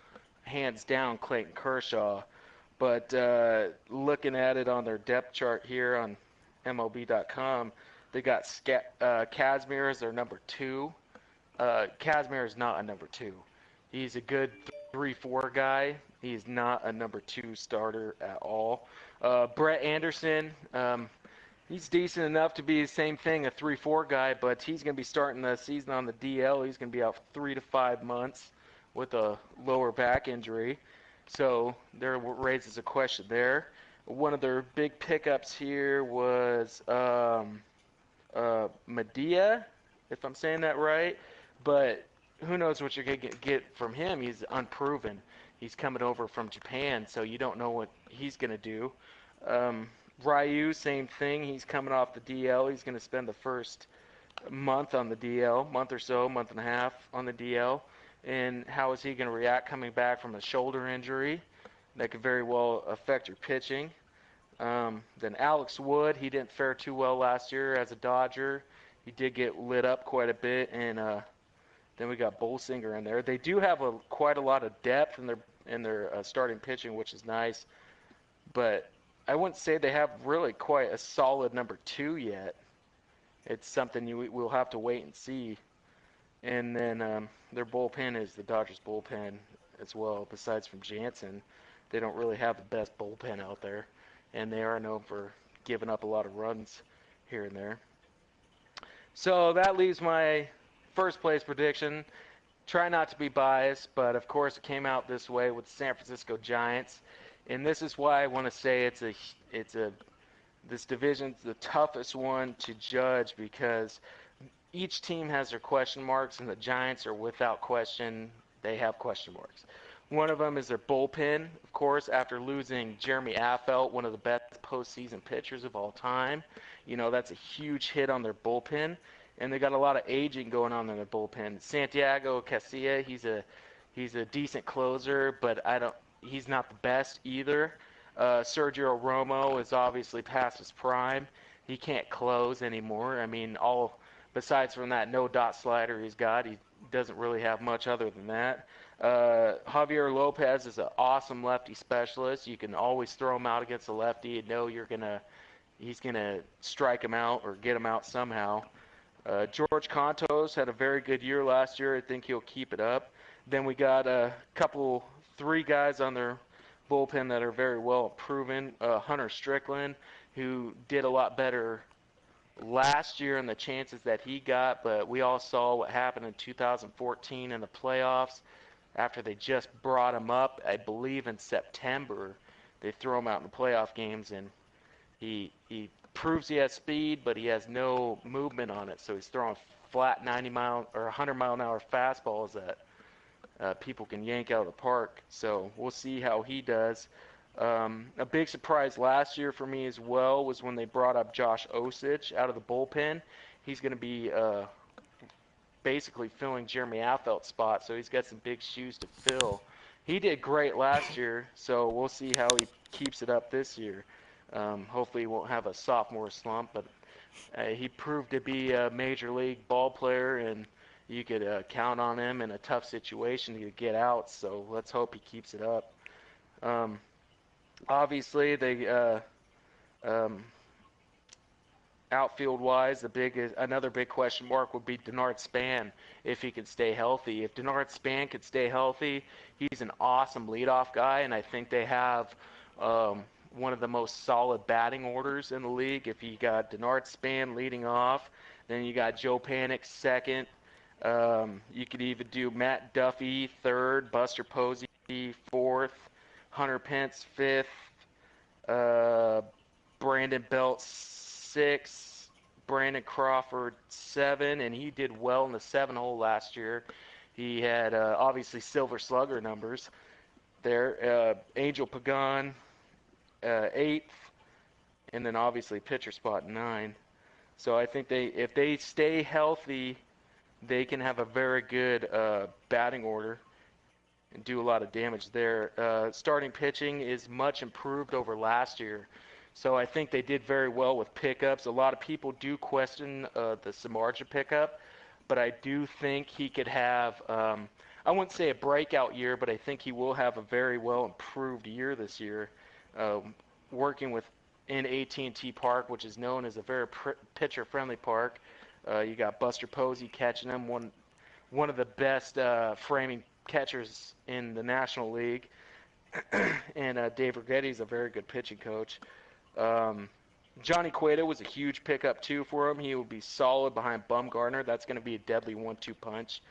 S5: hands down, Clayton Kershaw. But looking at it on their depth chart here on MLB.com, they got Kazmir as their number 2. Kazmir is not a number 2. He's a good 3-4 guy. He's not a number 2 starter at all. Brett Anderson, he's decent enough to be the same thing, a 3-4 guy, but he's going to be starting the season on the DL. He's going to be out for 3 to 5 months with a lower back injury. So there raises a question there. One of their big pickups here was Medea, if I'm saying that right. But who knows what you're going to get from him. He's unproven. He's coming over from Japan, so you don't know what he's going to do. Ryu, same thing. He's coming off the DL. He's going to spend the first month on the DL, month or so, month and a half on the DL. And how is he going to react coming back from a shoulder injury? That could very well affect your pitching. Then Alex Wood, he didn't fare too well last year as a Dodger. He did get lit up quite a bit, and then we got Bolsinger in there. They do have quite a lot of depth in their starting pitching, which is nice. But I wouldn't say they have really quite a solid number 2 yet. It's something we'll have to wait and see. And then their bullpen is the Dodgers bullpen as well. Besides from Jansen, they don't really have the best bullpen out there. And they are known for giving up a lot of runs here and there. So that leaves my first place prediction. Try not to be biased, but of course it came out this way with the San Francisco Giants. And this is why I want to say this division's the toughest one to judge, because each team has their question marks, and the Giants are without question. They have question marks. One of them is their bullpen, of course, after losing Jeremy Affeldt, one of the best postseason pitchers of all time. That's a huge hit on their bullpen, and they got a lot of aging going on in their bullpen. Santiago Casilla, he's a decent closer, but he's not the best either. Sergio Romo is obviously past his prime. He can't close anymore. I mean, besides from that no dot slider he's got, he doesn't really have much other than that. Javier Lopez is an awesome lefty specialist. You can always throw him out against a lefty and know he's gonna strike him out or get him out somehow. George Contos had a very good year last year. I think he'll keep it up. Then we got three guys on their bullpen that are very well proven. Hunter Strickland, who did a lot better last year in the chances that he got, but we all saw what happened in 2014 in the playoffs after they just brought him up, I believe in September. They threw him out in the playoff games, and he proves he has speed, but he has no movement on it. So he's throwing flat 90 mile or 100 mile an hour fastballs that people can yank out of the park. So we'll see how he does. A big surprise last year for me as well was when they brought up Josh Osich out of the bullpen. He's going to be basically filling Jeremy Affeld's spot, so he's got some big shoes to fill. He did great last year, so we'll see how he keeps it up this year. Hopefully he won't have a sophomore slump, but he proved to be a major league ball player, and you could count on him in a tough situation to get out, so let's hope he keeps it up. Obviously, outfield-wise, another big question mark would be Denard Span if he could stay healthy. If Denard Span could stay healthy, he's an awesome leadoff guy, and I think they have one of the most solid batting orders in the league. If you got Denard Span leading off, then you got Joe Panik second. You could even do Matt Duffy third, Buster Posey fourth, Hunter Pence fifth, Brandon Belt sixth, Brandon Crawford seven, and he did well in the 7-hole last year. He had obviously Silver Slugger numbers there. Angel Pagan eighth, and then obviously pitcher spot 9. So I think if they stay healthy, they can have a very good batting order and do a lot of damage there. Starting pitching is much improved over last year. So I think they did very well with pickups. A lot of people do question the Samardzija pickup, but I do think he could have, I wouldn't say a breakout year, but I think he will have a very well improved year this year, working in AT&T Park, which is known as a very pitcher-friendly park. You got Buster Posey catching him, one of the best framing catchers in the National League, and Dave Righetti is a very good pitching coach. Johnny Cueto was a huge pickup too for him. He will be solid behind Bumgarner. That's going to be a deadly 1-2 punch.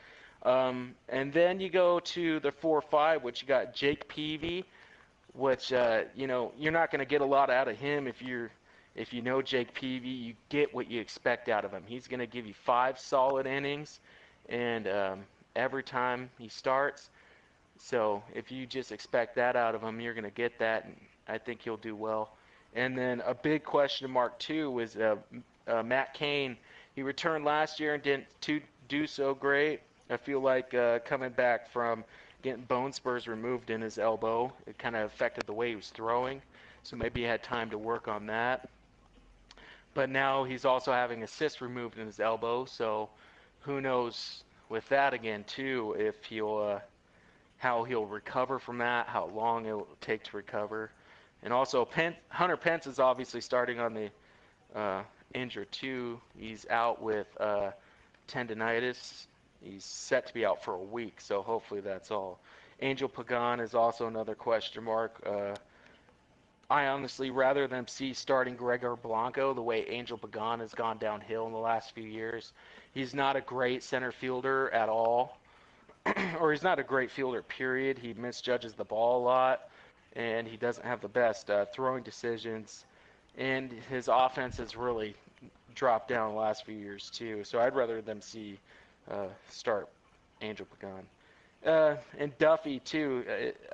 S5: And then you go to the 4-5, which you got Jake Peavy, which you're not going to get a lot out of him if you know Jake Peavy. You get what you expect out of him. He's going to give you 5 solid innings, and every time he starts. So if you just expect that out of him, you're going to get that, and I think he'll do well. And then a big question mark too was Matt Cain. He returned last year and didn't do so great. I feel like coming back from getting bone spurs removed in his elbow, it kind of affected the way he was throwing. So maybe he had time to work on that. But now he's also having a cyst removed in his elbow, so who knows with that again too, if how he'll recover from that, how long it will take to recover. And also Hunter Pence is obviously starting on the injured too. He's out with tendonitis. He's set to be out for a week, so hopefully that's all. Angel Pagan is also another question mark. I honestly, rather than see starting Gregor Blanco the way Angel Pagan has gone downhill in the last few years, he's not a great center fielder at all, or he's not a great fielder, period. He misjudges the ball a lot, and he doesn't have the best throwing decisions, and his offense has really dropped down the last few years too. So I'd rather them see start Angel Pagan. And Duffy too.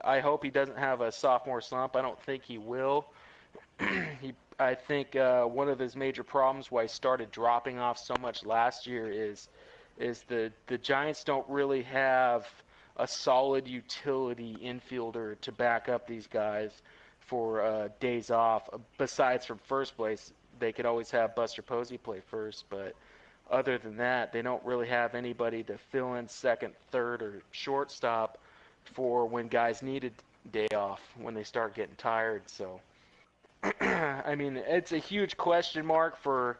S5: I hope he doesn't have a sophomore slump. I don't think he will. I think one of his major problems why he started dropping off so much last year is the Giants don't really have a solid utility infielder to back up these guys for days off. Besides from first place, they could always have Buster Posey play first, but other than that, they don't really have anybody to fill in second, third, or shortstop for when guys need a day off when they start getting tired. So, I mean, it's a huge question mark for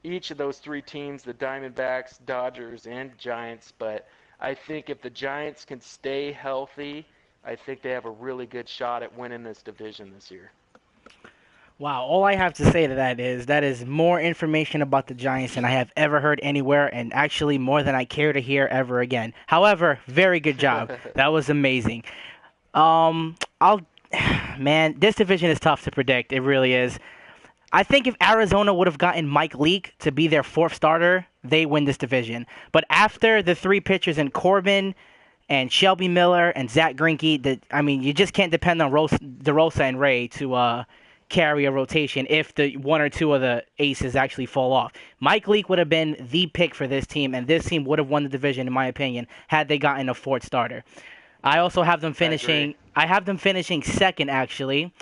S5: each of those three teams, the Diamondbacks, Dodgers, and Giants. But I think if the Giants can stay healthy, I think they have a really good shot at winning this division this year.
S1: Wow, all I have to say to that is more information about the Giants than I have ever heard anywhere, and actually more than I care to hear ever again. However, very good job. That was amazing. I'll, man, this division is tough to predict. It really is. I think if Arizona would have gotten Mike Leake to be their fourth starter, they win this division. But after the three pitchers in Corbin and Shelby Miller and Zach Greinke, you just can't depend on DeRosa and Ray to carry a rotation if the one or two of the aces actually fall off. Mike Leake would have been the pick for this team, and this team would have won the division, in my opinion, had they gotten a fourth starter. I also have them finishing. I have them finishing second, actually.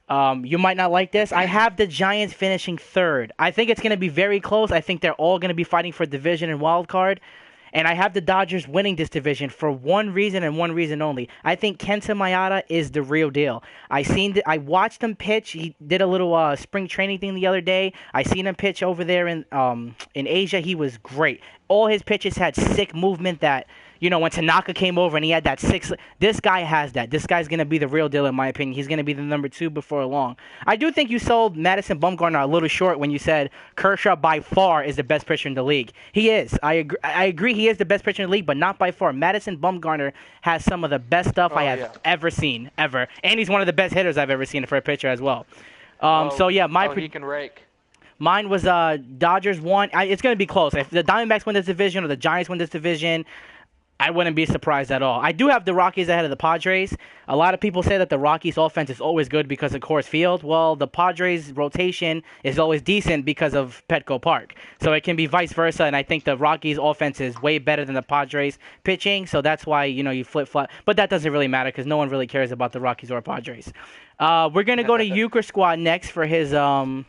S1: You might not like this. I have the Giants finishing third. I think it's going to be very close. I think they're all going to be fighting for division and wild card. And I have the Dodgers winning this division for one reason and one reason only. I think Kenta Maeda is the real deal. I watched him pitch. He did a little spring training thing the other day. I seen him pitch over there in Asia. He was great. All his pitches had sick movement that, when Tanaka came over and he had that this guy has that. This guy's going to be the real deal, in my opinion. He's going to be the number 2 before long. I do think you sold Madison Bumgarner a little short when you said Kershaw by far is the best pitcher in the league. He is. I agree he is the best pitcher in the league, but not by far. Madison Bumgarner has some of the best stuff I have ever seen, ever. And he's one of the best hitters I've ever seen for a pitcher as well.
S5: He can rake.
S1: Mine was Dodgers 1. It's going to be close. If the Diamondbacks win this division or the Giants win this division, I wouldn't be surprised at all. I do have the Rockies ahead of the Padres. A lot of people say that the Rockies' offense is always good because of Coors Field. Well, the Padres' rotation is always decent because of Petco Park. So it can be vice versa, and I think the Rockies' offense is way better than the Padres' pitching, so that's why, you flip-flop. But that doesn't really matter because no one really cares about the Rockies or Padres. We're going to go to Euchre Squad next for his 2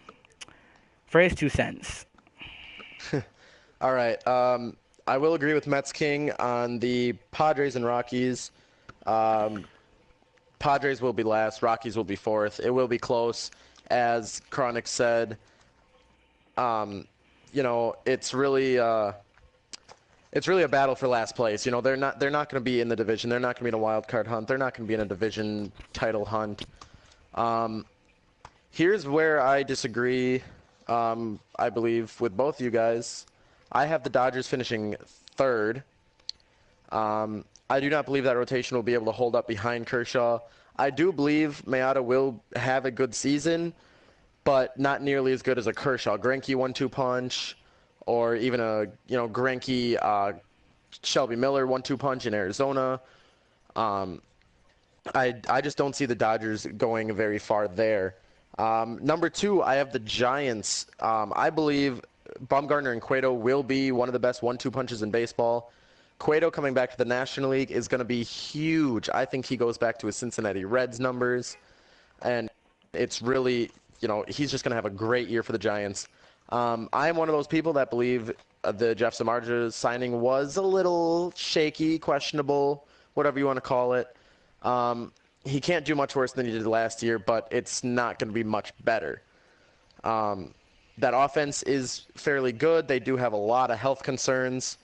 S1: cents.
S2: All right. I will agree with Mets King on the Padres and Rockies. Padres will be last. Rockies will be fourth. It will be close, as Chronic said. It's really a battle for last place. They're not going to be in the division. They're not going to be in a wild card hunt. They're not going to be in a division title hunt. Here's where I disagree. I believe with both you guys. I have the Dodgers finishing third. I do not believe that rotation will be able to hold up behind Kershaw. I do believe Maeda will have a good season, but not nearly as good as a Kershaw. Greinke 1-2 punch, or even a Greinke Shelby Miller 1-2 punch in Arizona. I just don't see the Dodgers going very far there. Number 2, I have the Giants. I believe Bumgarner and Cueto will be one of the best 1-2 punches in baseball. Cueto coming back to the National League is going to be huge. I think he goes back to his Cincinnati Reds numbers, and it's really, he's just going to have a great year for the Giants. I'm one of those people that believe the Jeff Samardzija signing was a little shaky, questionable, whatever you want to call it. He can't do much worse than he did last year, but it's not going to be much better. That offense is fairly good. They do have a lot of health concerns.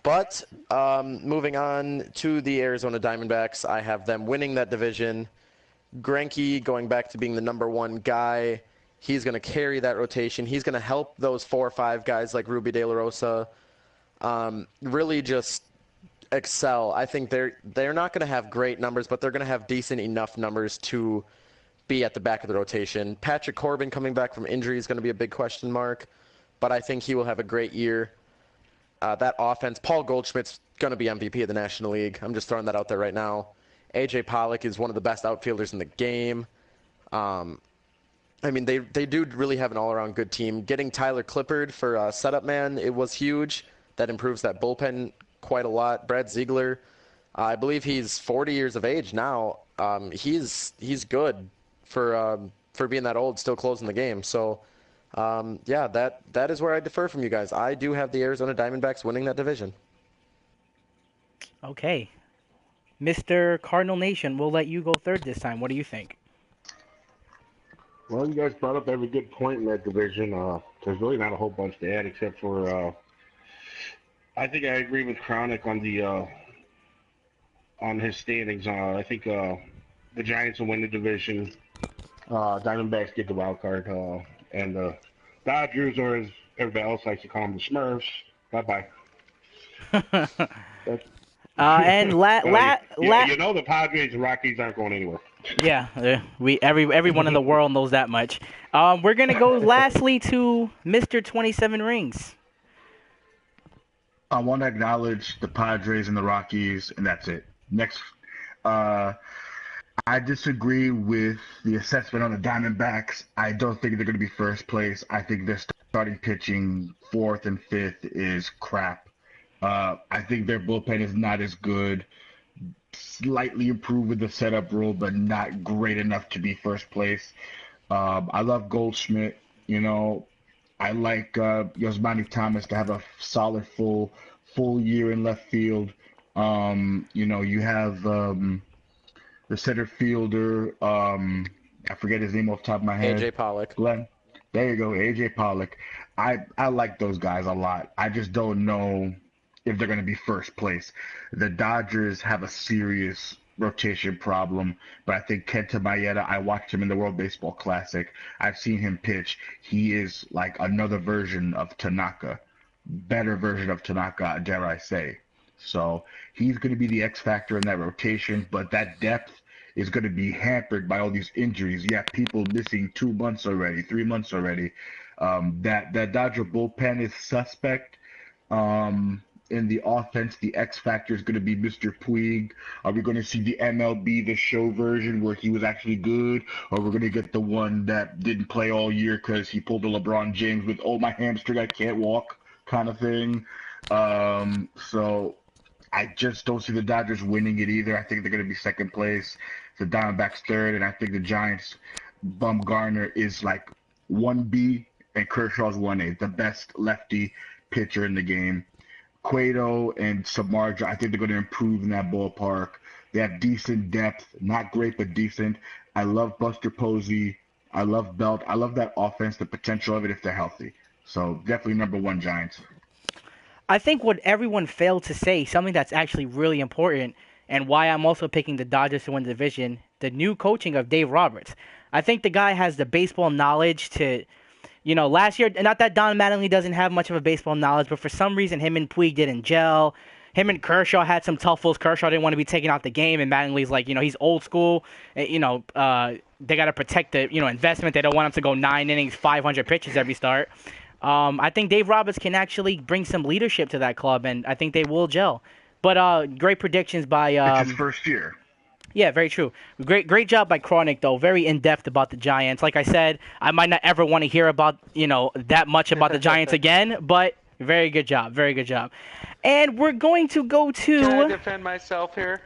S2: But moving on to the Arizona Diamondbacks, I have them winning that division. Greinke going back to being the number 1 guy. He's going to carry that rotation. He's going to help those 4 or 5 guys like Ruby De La Rosa really just excel. I think they're not going to have great numbers, but they're going to have decent enough numbers to be at the back of the rotation. Patrick Corbin coming back from injury is going to be a big question mark, but I think he will have a great year. That offense, Paul Goldschmidt's going to be MVP of the National League. I'm just throwing that out there right now. A.J. Pollock is one of the best outfielders in the game. They do really have an all-around good team. Getting Tyler Clippard for setup man, it was huge. That improves that bullpen quite a lot. Brad Ziegler, I believe he's 40 years of age now. He's good. for being that old, still closing the game. So, yeah, that is where I differ from you guys. I do have the Arizona Diamondbacks winning that division.
S1: Okay. Mr. Cardinal Nation, we'll let you go third this time. What do you think?
S6: Well, you guys brought up every good point in that division. There's really not a whole bunch to add except for I think I agree with Chronic on the on his standings. I think the Giants will win the division. Diamondbacks get the wild card, and the Dodgers, or as everybody else likes to call them, the Smurfs. Bye bye.
S1: And
S6: You know the Padres and Rockies aren't going anywhere.
S1: yeah, we everyone in the world knows that much. We're gonna go lastly to Mr. 27 Rings.
S4: I want to acknowledge the Padres and the Rockies, and that's it. Next, uh, I disagree with the assessment on the Diamondbacks. I don't think they're going to be first place. I think their starting pitching fourth and fifth is crap. I think their bullpen is not as good. Slightly improved with the setup rule, but not great enough to be first place. I love Goldschmidt. You know, I like Yosmani Thomas to have a solid full year in left field. You have the center fielder. I forget his name off the top of my head.
S2: AJ Pollock.
S4: Glenn. There you go, AJ Pollock. I like those guys a lot. I just don't know if they're going to be first place. The Dodgers have a serious rotation problem, but I think Kenta Maeda, I watched him in the World Baseball Classic. I've seen him pitch. He is like another version of Tanaka, better version of Tanaka, dare I say. So he's going to be the X factor in that rotation, but that depth is going to be hampered by all these injuries. You have people missing 2 months already, 3 months already. That Dodger bullpen is suspect. In the offense, the X factor is going to be Mr. Puig. Are we going to see the MLB, the show version where he was actually good, or we're going to get the one that didn't play all year because he pulled the LeBron James with "oh my hamstring, I can't walk" kind of thing? So I just don't see the Dodgers winning it either. I think they're going to be second place. The Diamondbacks third, and I think the Giants. Bumgarner is like 1B and Kershaw's 1A, the best lefty pitcher in the game. Cueto and Samardzija, I think they're going to improve in that ballpark. They have decent depth, not great but decent. I love Buster Posey. I love Belt. I love that offense, the potential of it if they're healthy. So definitely number one Giants.
S1: I think what everyone failed to say, something that's actually really important, and why I'm also picking the Dodgers to win the division, the new coaching of Dave Roberts. I think the guy has the baseball knowledge to, last year, not that Don Mattingly doesn't have much of a baseball knowledge, but for some reason him and Puig didn't gel. Him and Kershaw had some tuffles. Kershaw didn't want to be taken out the game, and Mattingly's like, he's old school. They got to protect the, investment. They don't want him to go 9 innings, 500 pitches every start. I think Dave Roberts can actually bring some leadership to that club, and I think they will gel. But great predictions by.
S4: It's his first year.
S1: Yeah, very true. Great job by Chronic, though. Very in-depth about the Giants. Like I said, I might not ever want to hear about, that much about the Giants again, but very good job. Very good job. And we're going to go to...
S5: Can I defend myself here?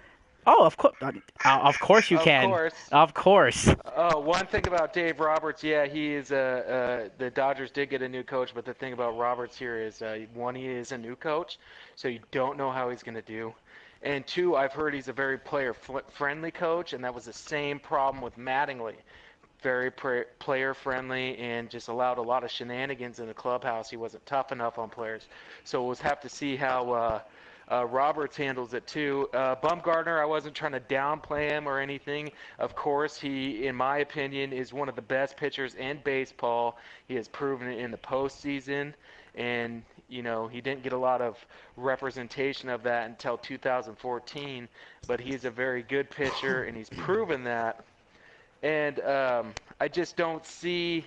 S1: Oh, of course. Of course you can. Of course.
S5: One thing about Dave Roberts, yeah, he is the Dodgers did get a new coach, but the thing about Roberts here is, one, he is a new coach, so you don't know how he's going to do. And two, I've heard he's a very player-friendly coach, and that was the same problem with Mattingly. Very player-friendly and just allowed a lot of shenanigans in the clubhouse. He wasn't tough enough on players. So we'll have to see how Roberts handles it too. Bumgarner, I wasn't trying to downplay him or anything. Of course, he, in my opinion, is one of the best pitchers in baseball. He has proven it in the postseason, and he didn't get a lot of representation of that until 2014. But he's a very good pitcher, and he's proven that. And I just don't see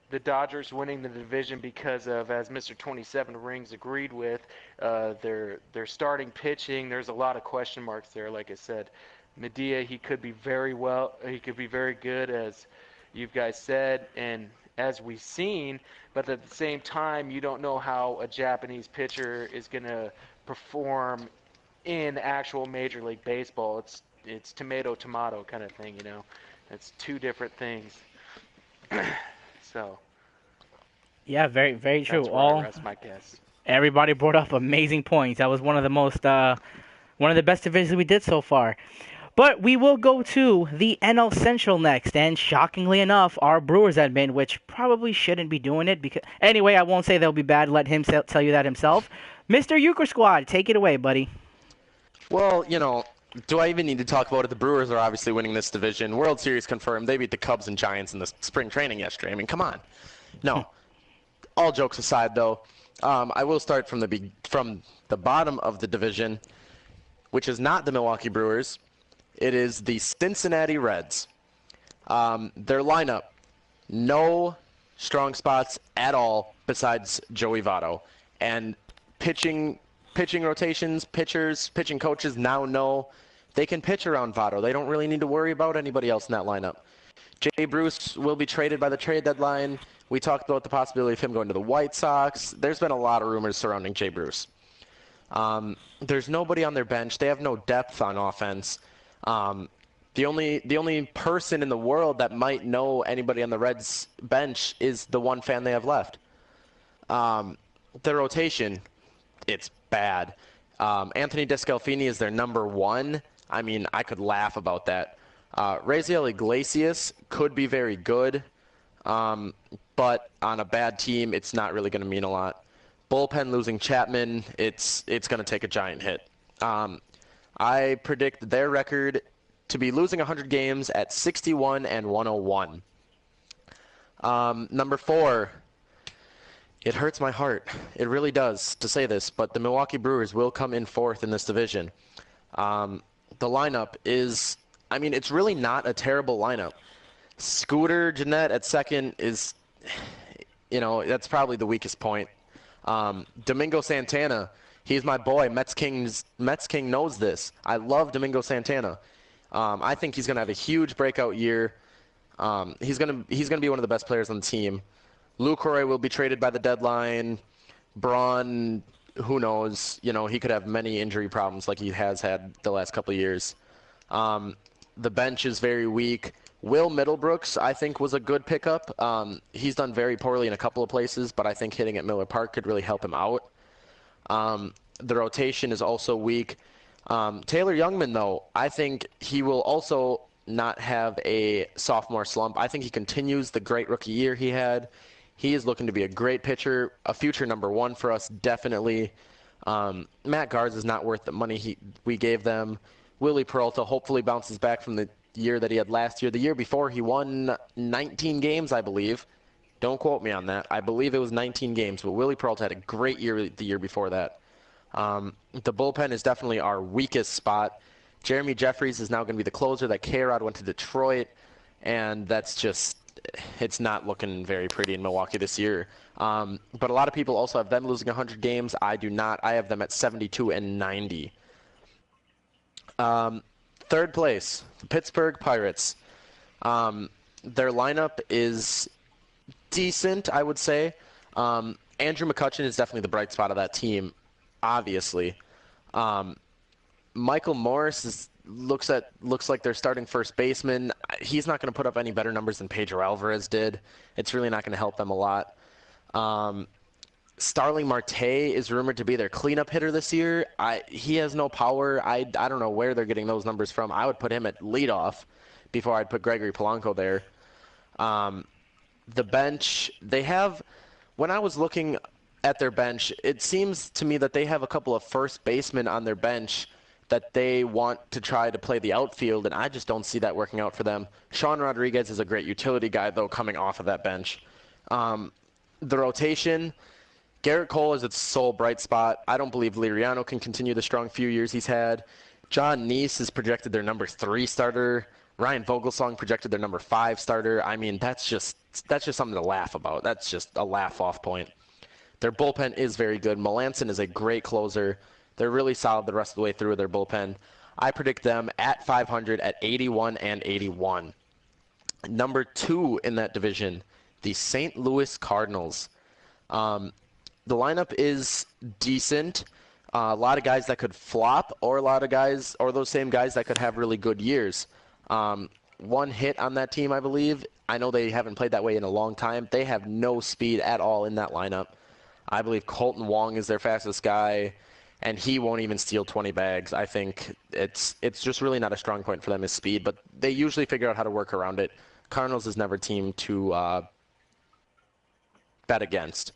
S5: the Dodgers winning the division because of, as Mr. 27 Rings agreed with, their starting pitching. There's a lot of question marks there. Like I said, Medea, he could be very good, as you guys said, and as we've seen. But at the same time, you don't know how a Japanese pitcher is going to perform in actual Major League Baseball. It's tomato kind of thing, It's two different things. So
S1: Yeah, very very true.
S5: that's where I rest my case.
S1: Everybody brought up amazing points. That was one of the most one of the best divisions we did so far. But we will go to the NL Central next, and shockingly enough, our Brewers admin, which probably shouldn't be doing it because anyway, I won't say they'll be bad. Let him tell you that himself. Mr. Euchre Squad, take it away, buddy.
S2: Well, do I even need to talk about it? The Brewers are obviously winning this division. World Series confirmed. They beat the Cubs and Giants in the spring training yesterday. I mean, come on. No. All jokes aside, though, I will start from the bottom of the division, which is not the Milwaukee Brewers. It is the Cincinnati Reds. Their lineup, no strong spots at all besides Joey Votto. And pitching rotations, pitching coaches now know they can pitch around Votto. They don't really need to worry about anybody else in that lineup. Jay Bruce will be traded by the trade deadline. We talked about the possibility of him going to the White Sox. There's been a lot of rumors surrounding Jay Bruce. There's nobody on their bench. They have no depth on offense. The only person in the world that might know anybody on the Reds bench is the one fan they have left. The rotation, it's bad. Anthony DeScalfini is their number one. I mean, I could laugh about that. Raziel Iglesias could be very good, but on a bad team, it's not really going to mean a lot. Bullpen losing Chapman, it's going to take a giant hit. I predict their record to be losing 100 games at 61-101. Number 4, it hurts my heart. It really does to say this, but the Milwaukee Brewers will come in 4th in this division. The lineup is, I mean, it's really not a terrible lineup. Scooter Gennett at second is, that's probably the weakest point. Domingo Santana, he's my boy. Mets King knows this. I love Domingo Santana. I think he's going to have a huge breakout year. He's going to be one of the best players on the team. Lucroy will be traded by the deadline. Braun, who knows? He could have many injury problems like he has had the last couple of years. The bench is very weak. Will Middlebrooks, I think, was a good pickup. He's done very poorly in a couple of places, but I think hitting at Miller Park could really help him out. The rotation is also weak. Taylor Youngman, though, I think he will also not have a sophomore slump. I think he continues the great rookie year he had. He is looking to be a great pitcher, a future number 1 for us, definitely. Matt Garza is not worth the money we gave them. Willie Peralta hopefully bounces back from the year that he had last year. The year before, he won 19 games, I believe. Don't quote me on that. I believe it was 19 games, but Willie Peralta had a great year the year before that. The bullpen is definitely our weakest spot. Jeremy Jeffries is now going to be the closer. That K-Rod went to Detroit, and that's just, it's not looking very pretty in Milwaukee this year. But a lot of people also have them losing 100 games. I do not. I have them at 72-90. Third place, the Pittsburgh Pirates. Their lineup is decent, I would say. Andrew McCutchen is definitely the bright spot of that team, obviously. Michael Morris looks like they're starting first baseman. He's not going to put up any better numbers than Pedro Alvarez did. It's really not going to help them a lot. Starling Marte is rumored to be their cleanup hitter this year. He has no power. I don't know where they're getting those numbers from. I would put him at leadoff before I'd put Gregory Polanco there. The bench, they have, when I was looking at their bench, it seems to me that they have a couple of first basemen on their bench that they want to try to play the outfield, and I just don't see that working out for them. Sean Rodriguez is a great utility guy, though, coming off of that bench. The rotation, Garrett Cole is its sole bright spot. I don't believe Liriano can continue the strong few years he's had. John Neese is projected their number 3 starter. Ryan Vogelsong projected their number 5 starter. I mean, that's just something to laugh about. That's just a laugh-off point. Their bullpen is very good. Melanson is a great closer. They're really solid the rest of the way through with their bullpen. I predict them at 500 at 81-81. Number 2 in that division, the St. Louis Cardinals. The lineup is decent. A lot of guys that could flop, or those same guys that could have really good years. one hit on that team, I believe. I know they haven't played that way in a long time. They have no speed at all in that lineup. I believe Colton Wong is their fastest guy, and he won't even steal 20 bags. I think it's just really not a strong point for them is speed, but they usually figure out how to work around it. Cardinals is never a team to bet against.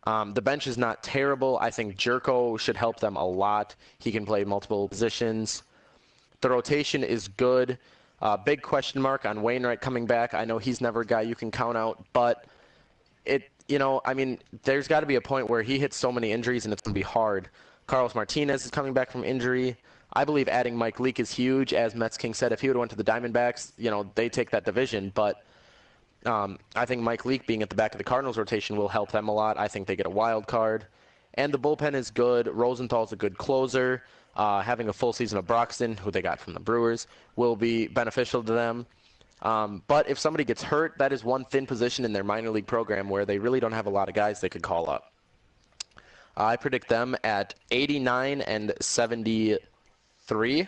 S2: The bench is not terrible. I think Jerko should help them a lot. He can play multiple positions. The rotation is good. Big question mark on Wainwright coming back. I know he's never a guy you can count out, but there's got to be a point where he hits so many injuries and it's going to be hard. Carlos Martinez is coming back from injury. I believe adding Mike Leake is huge. As Mets King said, if he would have went to the Diamondbacks, they take that division, but I think Mike Leake being at the back of the Cardinals rotation will help them a lot. I think they get a wild card. And the bullpen is good. Rosenthal's a good closer. Having a full season of Broxton, who they got from the Brewers, will be beneficial to them. But if somebody gets hurt, that is one thin position in their minor league program where they really don't have a lot of guys they could call up. I predict them at 89 and 73.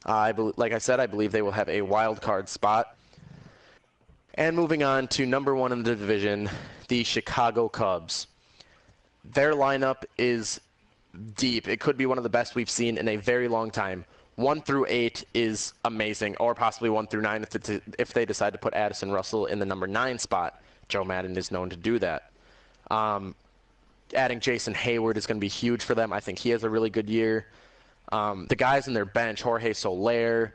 S2: Like I said, I believe they will have a wild card spot. And moving on to number one in the division, the Chicago Cubs. Their lineup is deep. It could be one of the best we've seen in a very long time. 1 through 8 is amazing, or possibly 1 through 9 if they decide to put Addison Russell in the number 9 spot. Joe Madden is known to do that. Adding Jason Hayward is going to be huge for them. I think he has a really good year. The guys in their bench, Jorge Soler,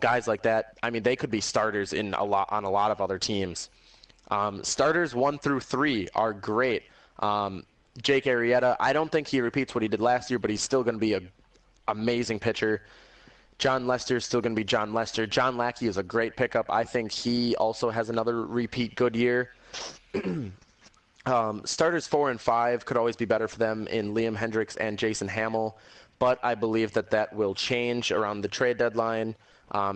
S2: guys like that, they could be starters on a lot of other teams. Starters 1 through 3 are great. Jake Arrieta, I don't think he repeats what he did last year, but he's still going to be an amazing pitcher. John Lester is still going to be John Lester. John Lackey is a great pickup. I think he also has another repeat good year. Starters 4 and 5 could always be better for them in Liam Hendricks and Jason Hamill, but I believe that will change around the trade deadline.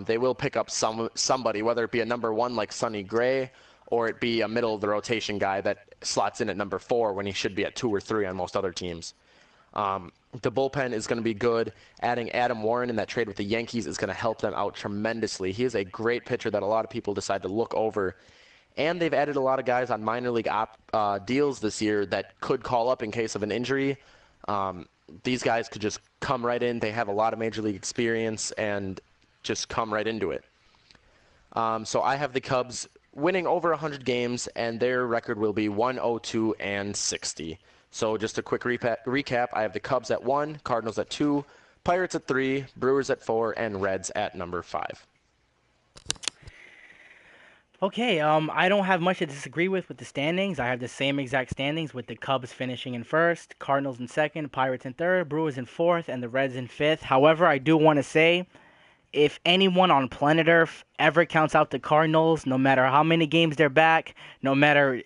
S2: They will pick up somebody, whether it be a number 1 like Sonny Gray, or it be a middle-of-the-rotation guy that slots in at number 4 when he should be at 2 or 3 on most other teams. The bullpen is going to be good. Adding Adam Warren in that trade with the Yankees is going to help them out tremendously. He is a great pitcher that a lot of people decide to look over. And they've added a lot of guys on minor league deals this year that could call up in case of an injury. These guys could just come right in. They have a lot of major league experience and just come right into it. So I have the Cubs winning over 100 games, and their record will be 102 and 60. So just a quick recap. I have the Cubs at 1, Cardinals at 2, Pirates at 3, Brewers at 4, and Reds at number 5.
S1: Okay, I don't have much to disagree with the standings. I have the same exact standings with the Cubs finishing in first, Cardinals in second, Pirates in third, Brewers in fourth, and the Reds in fifth. However, I do want to say, if anyone on planet Earth ever counts out the Cardinals, no matter how many games they're back, no matter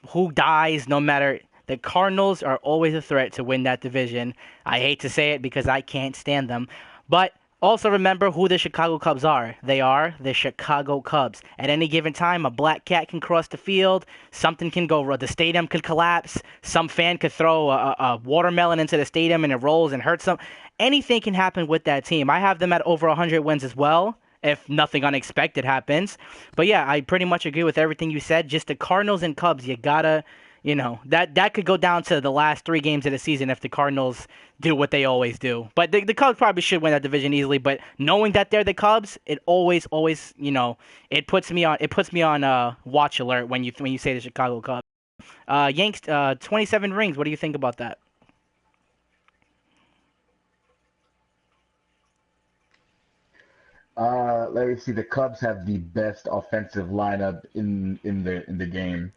S1: who dies, the Cardinals are always a threat to win that division. I hate to say it because I can't stand them. But also remember who the Chicago Cubs are. They are the Chicago Cubs. At any given time, a black cat can cross the field. Something can go wrong. The stadium could collapse. Some fan could throw a watermelon into the stadium and it rolls and hurts them. Anything can happen with that team. I have them at over 100 wins as well, if nothing unexpected happens. But yeah, I pretty much agree with everything you said. Just the Cardinals and Cubs, you gotta, that could go down to the last 3 games of the season if the Cardinals do what they always do. But the Cubs probably should win that division easily. But knowing that they're the Cubs, it always, it puts me on watch alert when you say the Chicago Cubs. Yanks, 27 rings. What do you think about that?
S4: Let me see. The Cubs have the best offensive lineup in the game.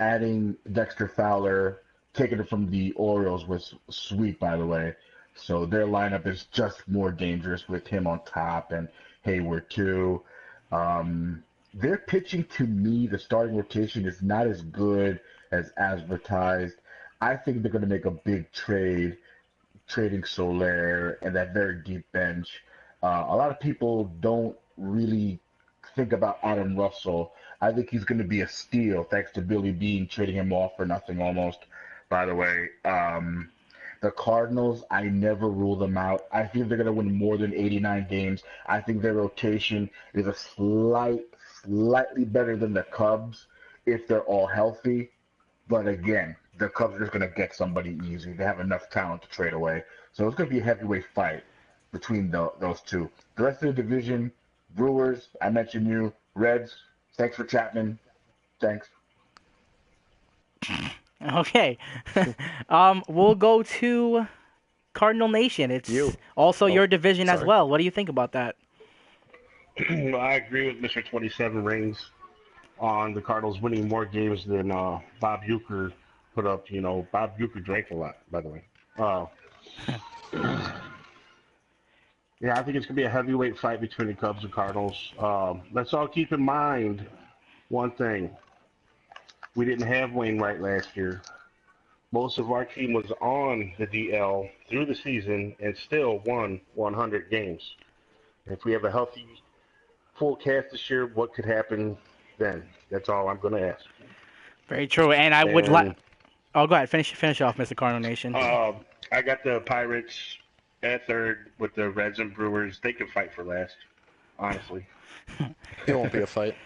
S4: Adding Dexter Fowler, taking it from the Orioles was sweet, by the way. So their lineup is just more dangerous with him on top and Hayward too. Their pitching, to me, the starting rotation is not as good as advertised. I think they're going to make a big trade, trading Soler and that very deep bench. A lot of people don't really think about Adam Russell. I think he's going to be a steal thanks to Billy Beane trading him off for nothing almost, by the way. The Cardinals, I never rule them out. I think they're going to win more than 89 games. I think their rotation is a slightly better than the Cubs if they're all healthy. But again, the Cubs are just going to get somebody easy. They have enough talent to trade away. So it's going to be a heavyweight fight between those two. The rest of the division, Brewers, I mentioned you. Reds, thanks for Chapman. Thanks.
S1: Okay. We'll go to Cardinal Nation. It's also your division as well. What do you think about that?
S6: I agree with Mr. 27 Rings on the Cardinals winning more games than Bob Uecker put up. You know, Bob Uecker drank a lot, by the way. Yeah, I think it's going to be a heavyweight fight between the Cubs and Cardinals. Let's all keep in mind one thing. We didn't have Wainwright last year. Most of our team was on the DL through the season and still won 100 games. If we have a healthy full cast this year, what could happen then? That's all I'm going to ask.
S1: Very true. And I would like... Oh, go ahead. Finish off, Mr. Cardinal Nation.
S6: I got the Pirates at third with the Reds and Brewers. They can fight for last, honestly.
S2: It won't be a fight.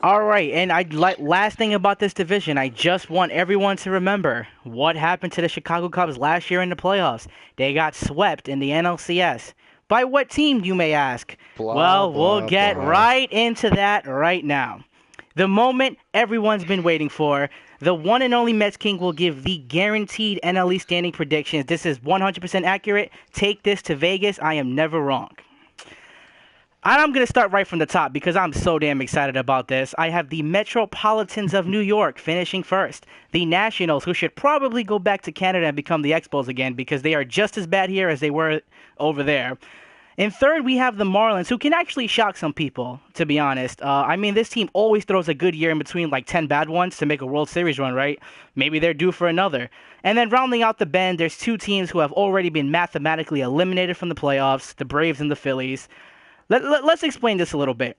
S1: All right, and last thing about this division, I just want everyone to remember what happened to the Chicago Cubs last year in the playoffs. They got swept in the NLCS. By what team, you may ask? We'll get right into that right now. The moment everyone's been waiting for, the one and only Mets King will give the guaranteed NL East standing predictions. This is 100% accurate. Take this to Vegas. I am never wrong. I'm going to start right from the top because I'm so damn excited about this. I have the Metropolitans of New York finishing first. The Nationals, who should probably go back to Canada and become the Expos again because they are just as bad here as they were over there. In third, we have the Marlins, who can actually shock some people, to be honest. I mean, this team always throws a good year in between like 10 bad ones to make a World Series run, right? Maybe they're due for another. And then rounding out the bend, there's two teams who have already been mathematically eliminated from the playoffs, the Braves and the Phillies. Let's explain this a little bit.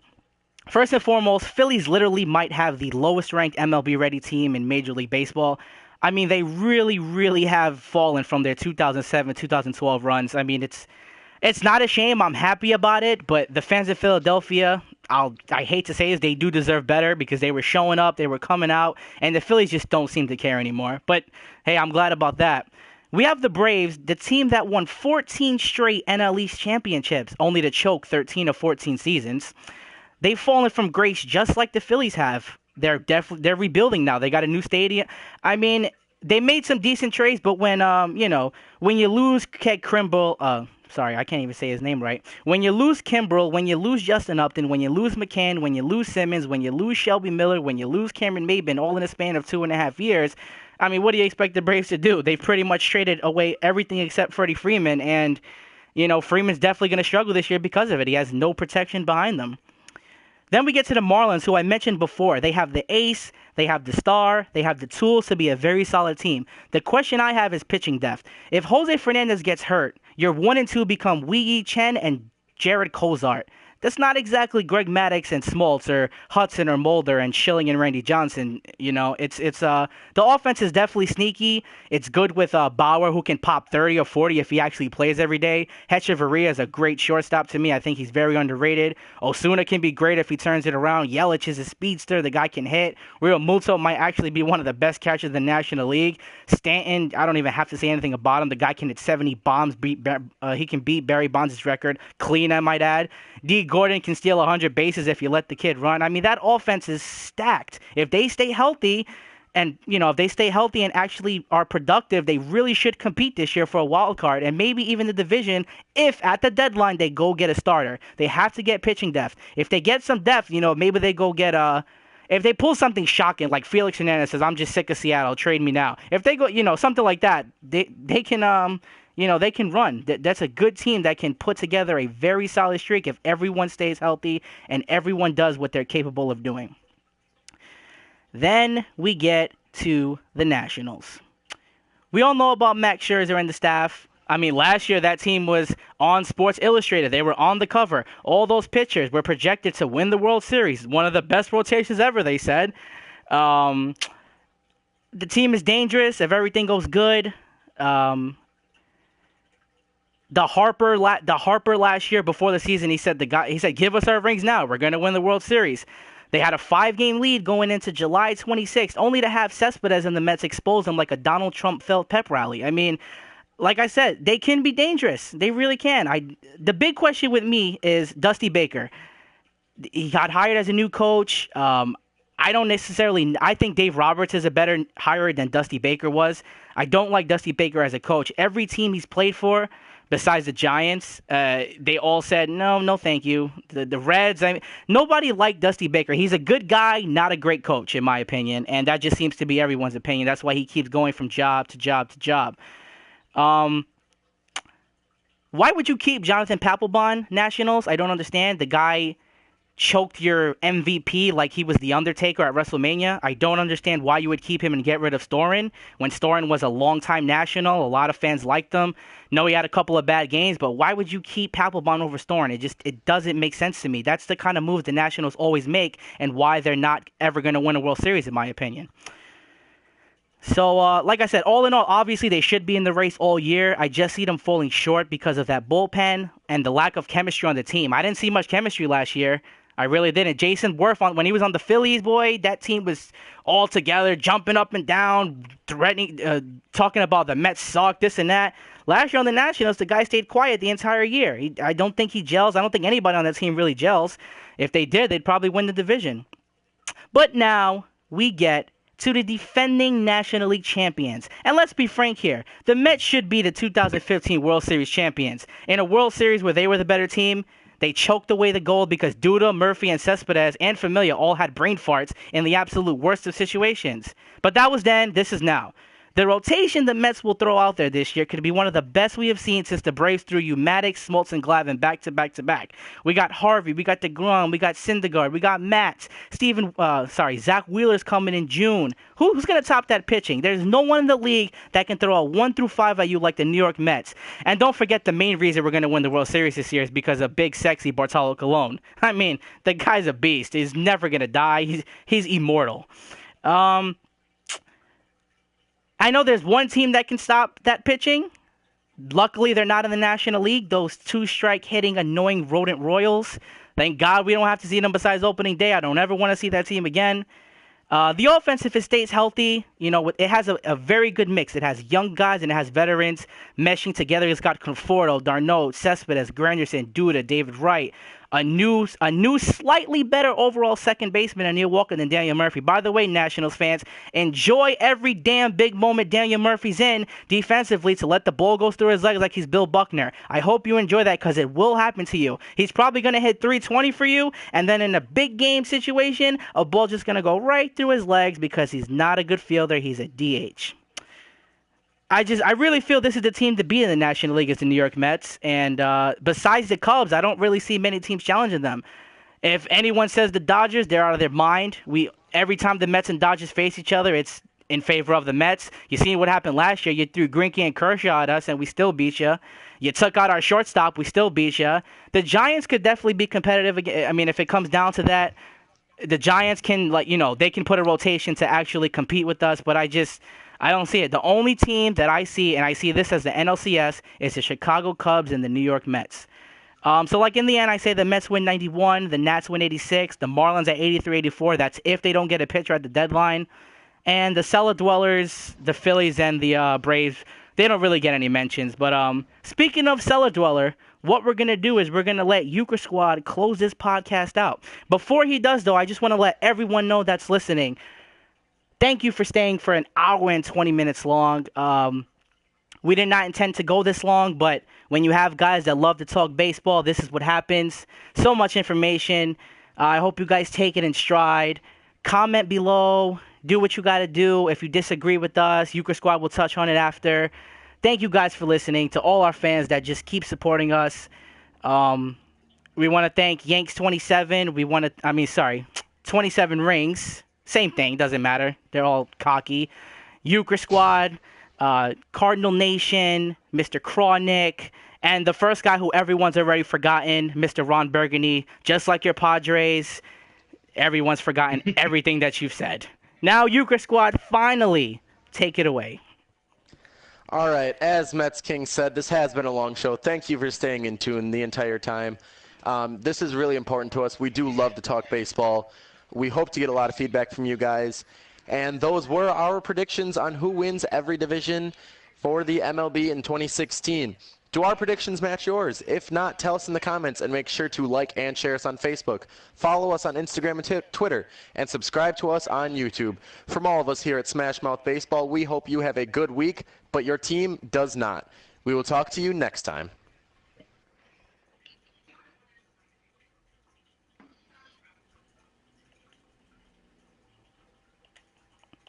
S1: First and foremost, Phillies literally might have the lowest-ranked MLB-ready team in Major League Baseball. I mean, they really, really have fallen from their 2007, 2012 runs. I mean, it's not a shame. I'm happy about it, but the fans of Philadelphia, I hate to say this, they do deserve better because they were showing up, they were coming out, and the Phillies just don't seem to care anymore. But, hey, I'm glad about that. We have the Braves, the team that won 14 straight NL East championships, only to choke 13 of 14 seasons. They've fallen from grace just like the Phillies have. They're rebuilding now. They got a new stadium. I mean, they made some decent trades, but when you lose Kimbrel, sorry, I can't even say his name right. When you lose Kimbrel, when you lose Justin Upton, when you lose McCann, when you lose Simmons, when you lose Shelby Miller, when you lose Cameron Maybin, all in a span of 2.5 years. I mean, what do you expect the Braves to do? They've pretty much traded away everything except Freddie Freeman, and, Freeman's definitely going to struggle this year because of it. He has no protection behind them. Then we get to the Marlins, who I mentioned before. They have the ace, they have the star, they have the tools to be a very solid team. The question I have is pitching depth. If Jose Fernandez gets hurt, your 1 and 2 become Wei Yi Chen and Jared Cozart. That's not exactly Greg Maddux and Smoltz or Hudson or Mulder and Schilling and Randy Johnson. The offense is definitely sneaky. It's good with Bauer, who can pop 30 or 40 if he actually plays every day. Hechavarria is a great shortstop to me. I think he's very underrated. Osuna can be great if he turns it around. Yelich is a speedster. The guy can hit. Real Muto might actually be one of the best catchers in the National League. Stanton, I don't even have to say anything about him. The guy can hit 70 bombs. He can beat Barry Bonds' record. Clean, I might add. D. Gordon can steal 100 bases if you let the kid run. I mean, that offense is stacked. If they stay healthy, and actually are productive, they really should compete this year for a wild card and maybe even the division if at the deadline they go get a starter. They have to get pitching depth. If they get some depth, maybe they go get if they pull something shocking like Felix Hernandez says, I'm just sick of Seattle, trade me now. If they go, something like that, they can they can run. That's a good team that can put together a very solid streak if everyone stays healthy and everyone does what they're capable of doing. Then we get to the Nationals. We all know about Max Scherzer and the staff. I mean, last year that team was on Sports Illustrated. They were on the cover. All those pitchers were projected to win the World Series. One of the best rotations ever, they said. The team is dangerous if everything goes good. the Harper last year before the season. He said, give us our rings now. We're going to win the World Series. They had a 5-game lead going into July 26th, only to have Cespedes and the Mets expose them like a Donald Trump felt pep rally. I mean, like I said, they can be dangerous. They really can. The big question with me is Dusty Baker. He got hired as a new coach. I think Dave Roberts is a better hire than Dusty Baker was. I don't like Dusty Baker as a coach. Every team he's played for, besides the Giants, they all said, no, thank you. The Reds, nobody liked Dusty Baker. He's a good guy, not a great coach, in my opinion, and that just seems to be everyone's opinion. That's why he keeps going from job to job to job. Why would you keep Jonathan Papelbon, Nationals? I don't understand. The guy choked your MVP like he was the Undertaker at WrestleMania. I don't understand why you would keep him and get rid of Storin when Storin was a longtime National. A lot of fans liked him. No, he had a couple of bad games, but why would you keep Papelbon over Storin? It doesn't make sense to me. That's the kind of move the Nationals always make and why they're not ever going to win a World Series, in my opinion. So, like I said, all in all, obviously they should be in the race all year. I just see them falling short because of that bullpen and the lack of chemistry on the team. I didn't see much chemistry last year. I really didn't. Jason Worth, when he was on the Phillies, boy, that team was all together, jumping up and down, threatening, talking about the Mets suck, this and that. Last year on the Nationals, the guy stayed quiet the entire year. I don't think he gels. I don't think anybody on that team really gels. If they did, they'd probably win the division. But now we get to the defending National League champions. And let's be frank here. The Mets should be the 2015 World Series champions. In a World Series where they were the better team, they choked away the gold because Duda, Murphy, and Cespedes and Familia all had brain farts in the absolute worst of situations. But that was then, this is now. The rotation the Mets will throw out there this year could be one of the best we have seen since the Braves threw Maddox, Smoltz, and Glavine back to back to back. We got Harvey, we got DeGrom, we got Syndergaard, we got Matt, Zach Wheeler's coming in June. Who's going to top that pitching? There's no one in the league that can throw a 1 through 5 at you like the New York Mets. And don't forget the main reason we're going to win the World Series this year is because of big, sexy Bartolo Colon. I mean, the guy's a beast. He's never going to die. He's immortal. I know there's one team that can stop that pitching. Luckily, they're not in the National League. Those two-strike hitting, annoying rodent Royals. Thank God we don't have to see them besides opening day. I don't ever want to see that team again. The offense, if it stays healthy, it has a very good mix. It has young guys and it has veterans meshing together. It's got Conforto, Darno, Cespedes, Granderson, Duda, David Wright. A new, slightly better overall second baseman than Neil Walker than Daniel Murphy. By the way, Nationals fans, enjoy every damn big moment Daniel Murphy's in defensively to let the ball go through his legs like he's Bill Buckner. I hope you enjoy that because it will happen to you. He's probably going to hit 320 for you, and then in a big game situation, a ball just going to go right through his legs because he's not a good fielder. He's a DH. I really feel this is the team to beat in the National League is the New York Mets. And besides the Cubs, I don't really see many teams challenging them. If anyone says the Dodgers, they're out of their mind. Every time the Mets and Dodgers face each other, it's in favor of the Mets. You seen what happened last year. You threw Greinke and Kershaw at us, and we still beat you. You took out our shortstop, we still beat you. The Giants could definitely be competitive again. I mean, if it comes down to that, the Giants can, they can put a rotation to actually compete with us, but I don't see it. The only team that I see, and I see this as the NLCS, is the Chicago Cubs and the New York Mets. So in the end, I say the Mets win 91, the Nats win 86, the Marlins at 83-84. That's if they don't get a pitcher at the deadline. And the cellar dwellers, the Phillies and the Braves, they don't really get any mentions. But speaking of cellar dweller, what we're going to do is we're going to let Euchre Squad close this podcast out. Before he does, though, I just want to let everyone know that's listening, thank you for staying for an hour and 20 minutes long. We did not intend to go this long, but when you have guys that love to talk baseball, this is what happens. So much information. I hope you guys take it in stride. Comment below. Do what you got to do. If you disagree with us, Euchre Squad will touch on it after. Thank you guys for listening. To all our fans that just keep supporting us. We want to thank Yanks27. 27 Rings. Same thing, doesn't matter. They're all cocky. Euchre Squad, Cardinal Nation, Mr. Crawnick, and the first guy who everyone's already forgotten, Mr. Ron Burgundy. Just like your Padres, everyone's forgotten everything that you've said. Now, Euchre Squad, finally, take it away.
S2: All right, as Mets King said, this has been a long show. Thank you for staying in tune the entire time. This is really important to us. We do love to talk baseball. We hope to get a lot of feedback from you guys. And those were our predictions on who wins every division for the MLB in 2016. Do our predictions match yours? If not, tell us in the comments and make sure to like and share us on Facebook. Follow us on Instagram and Twitter, and subscribe to us on YouTube. From all of us here at Smashmouth Baseball, we hope you have a good week, but your team does not. We will talk to you next time.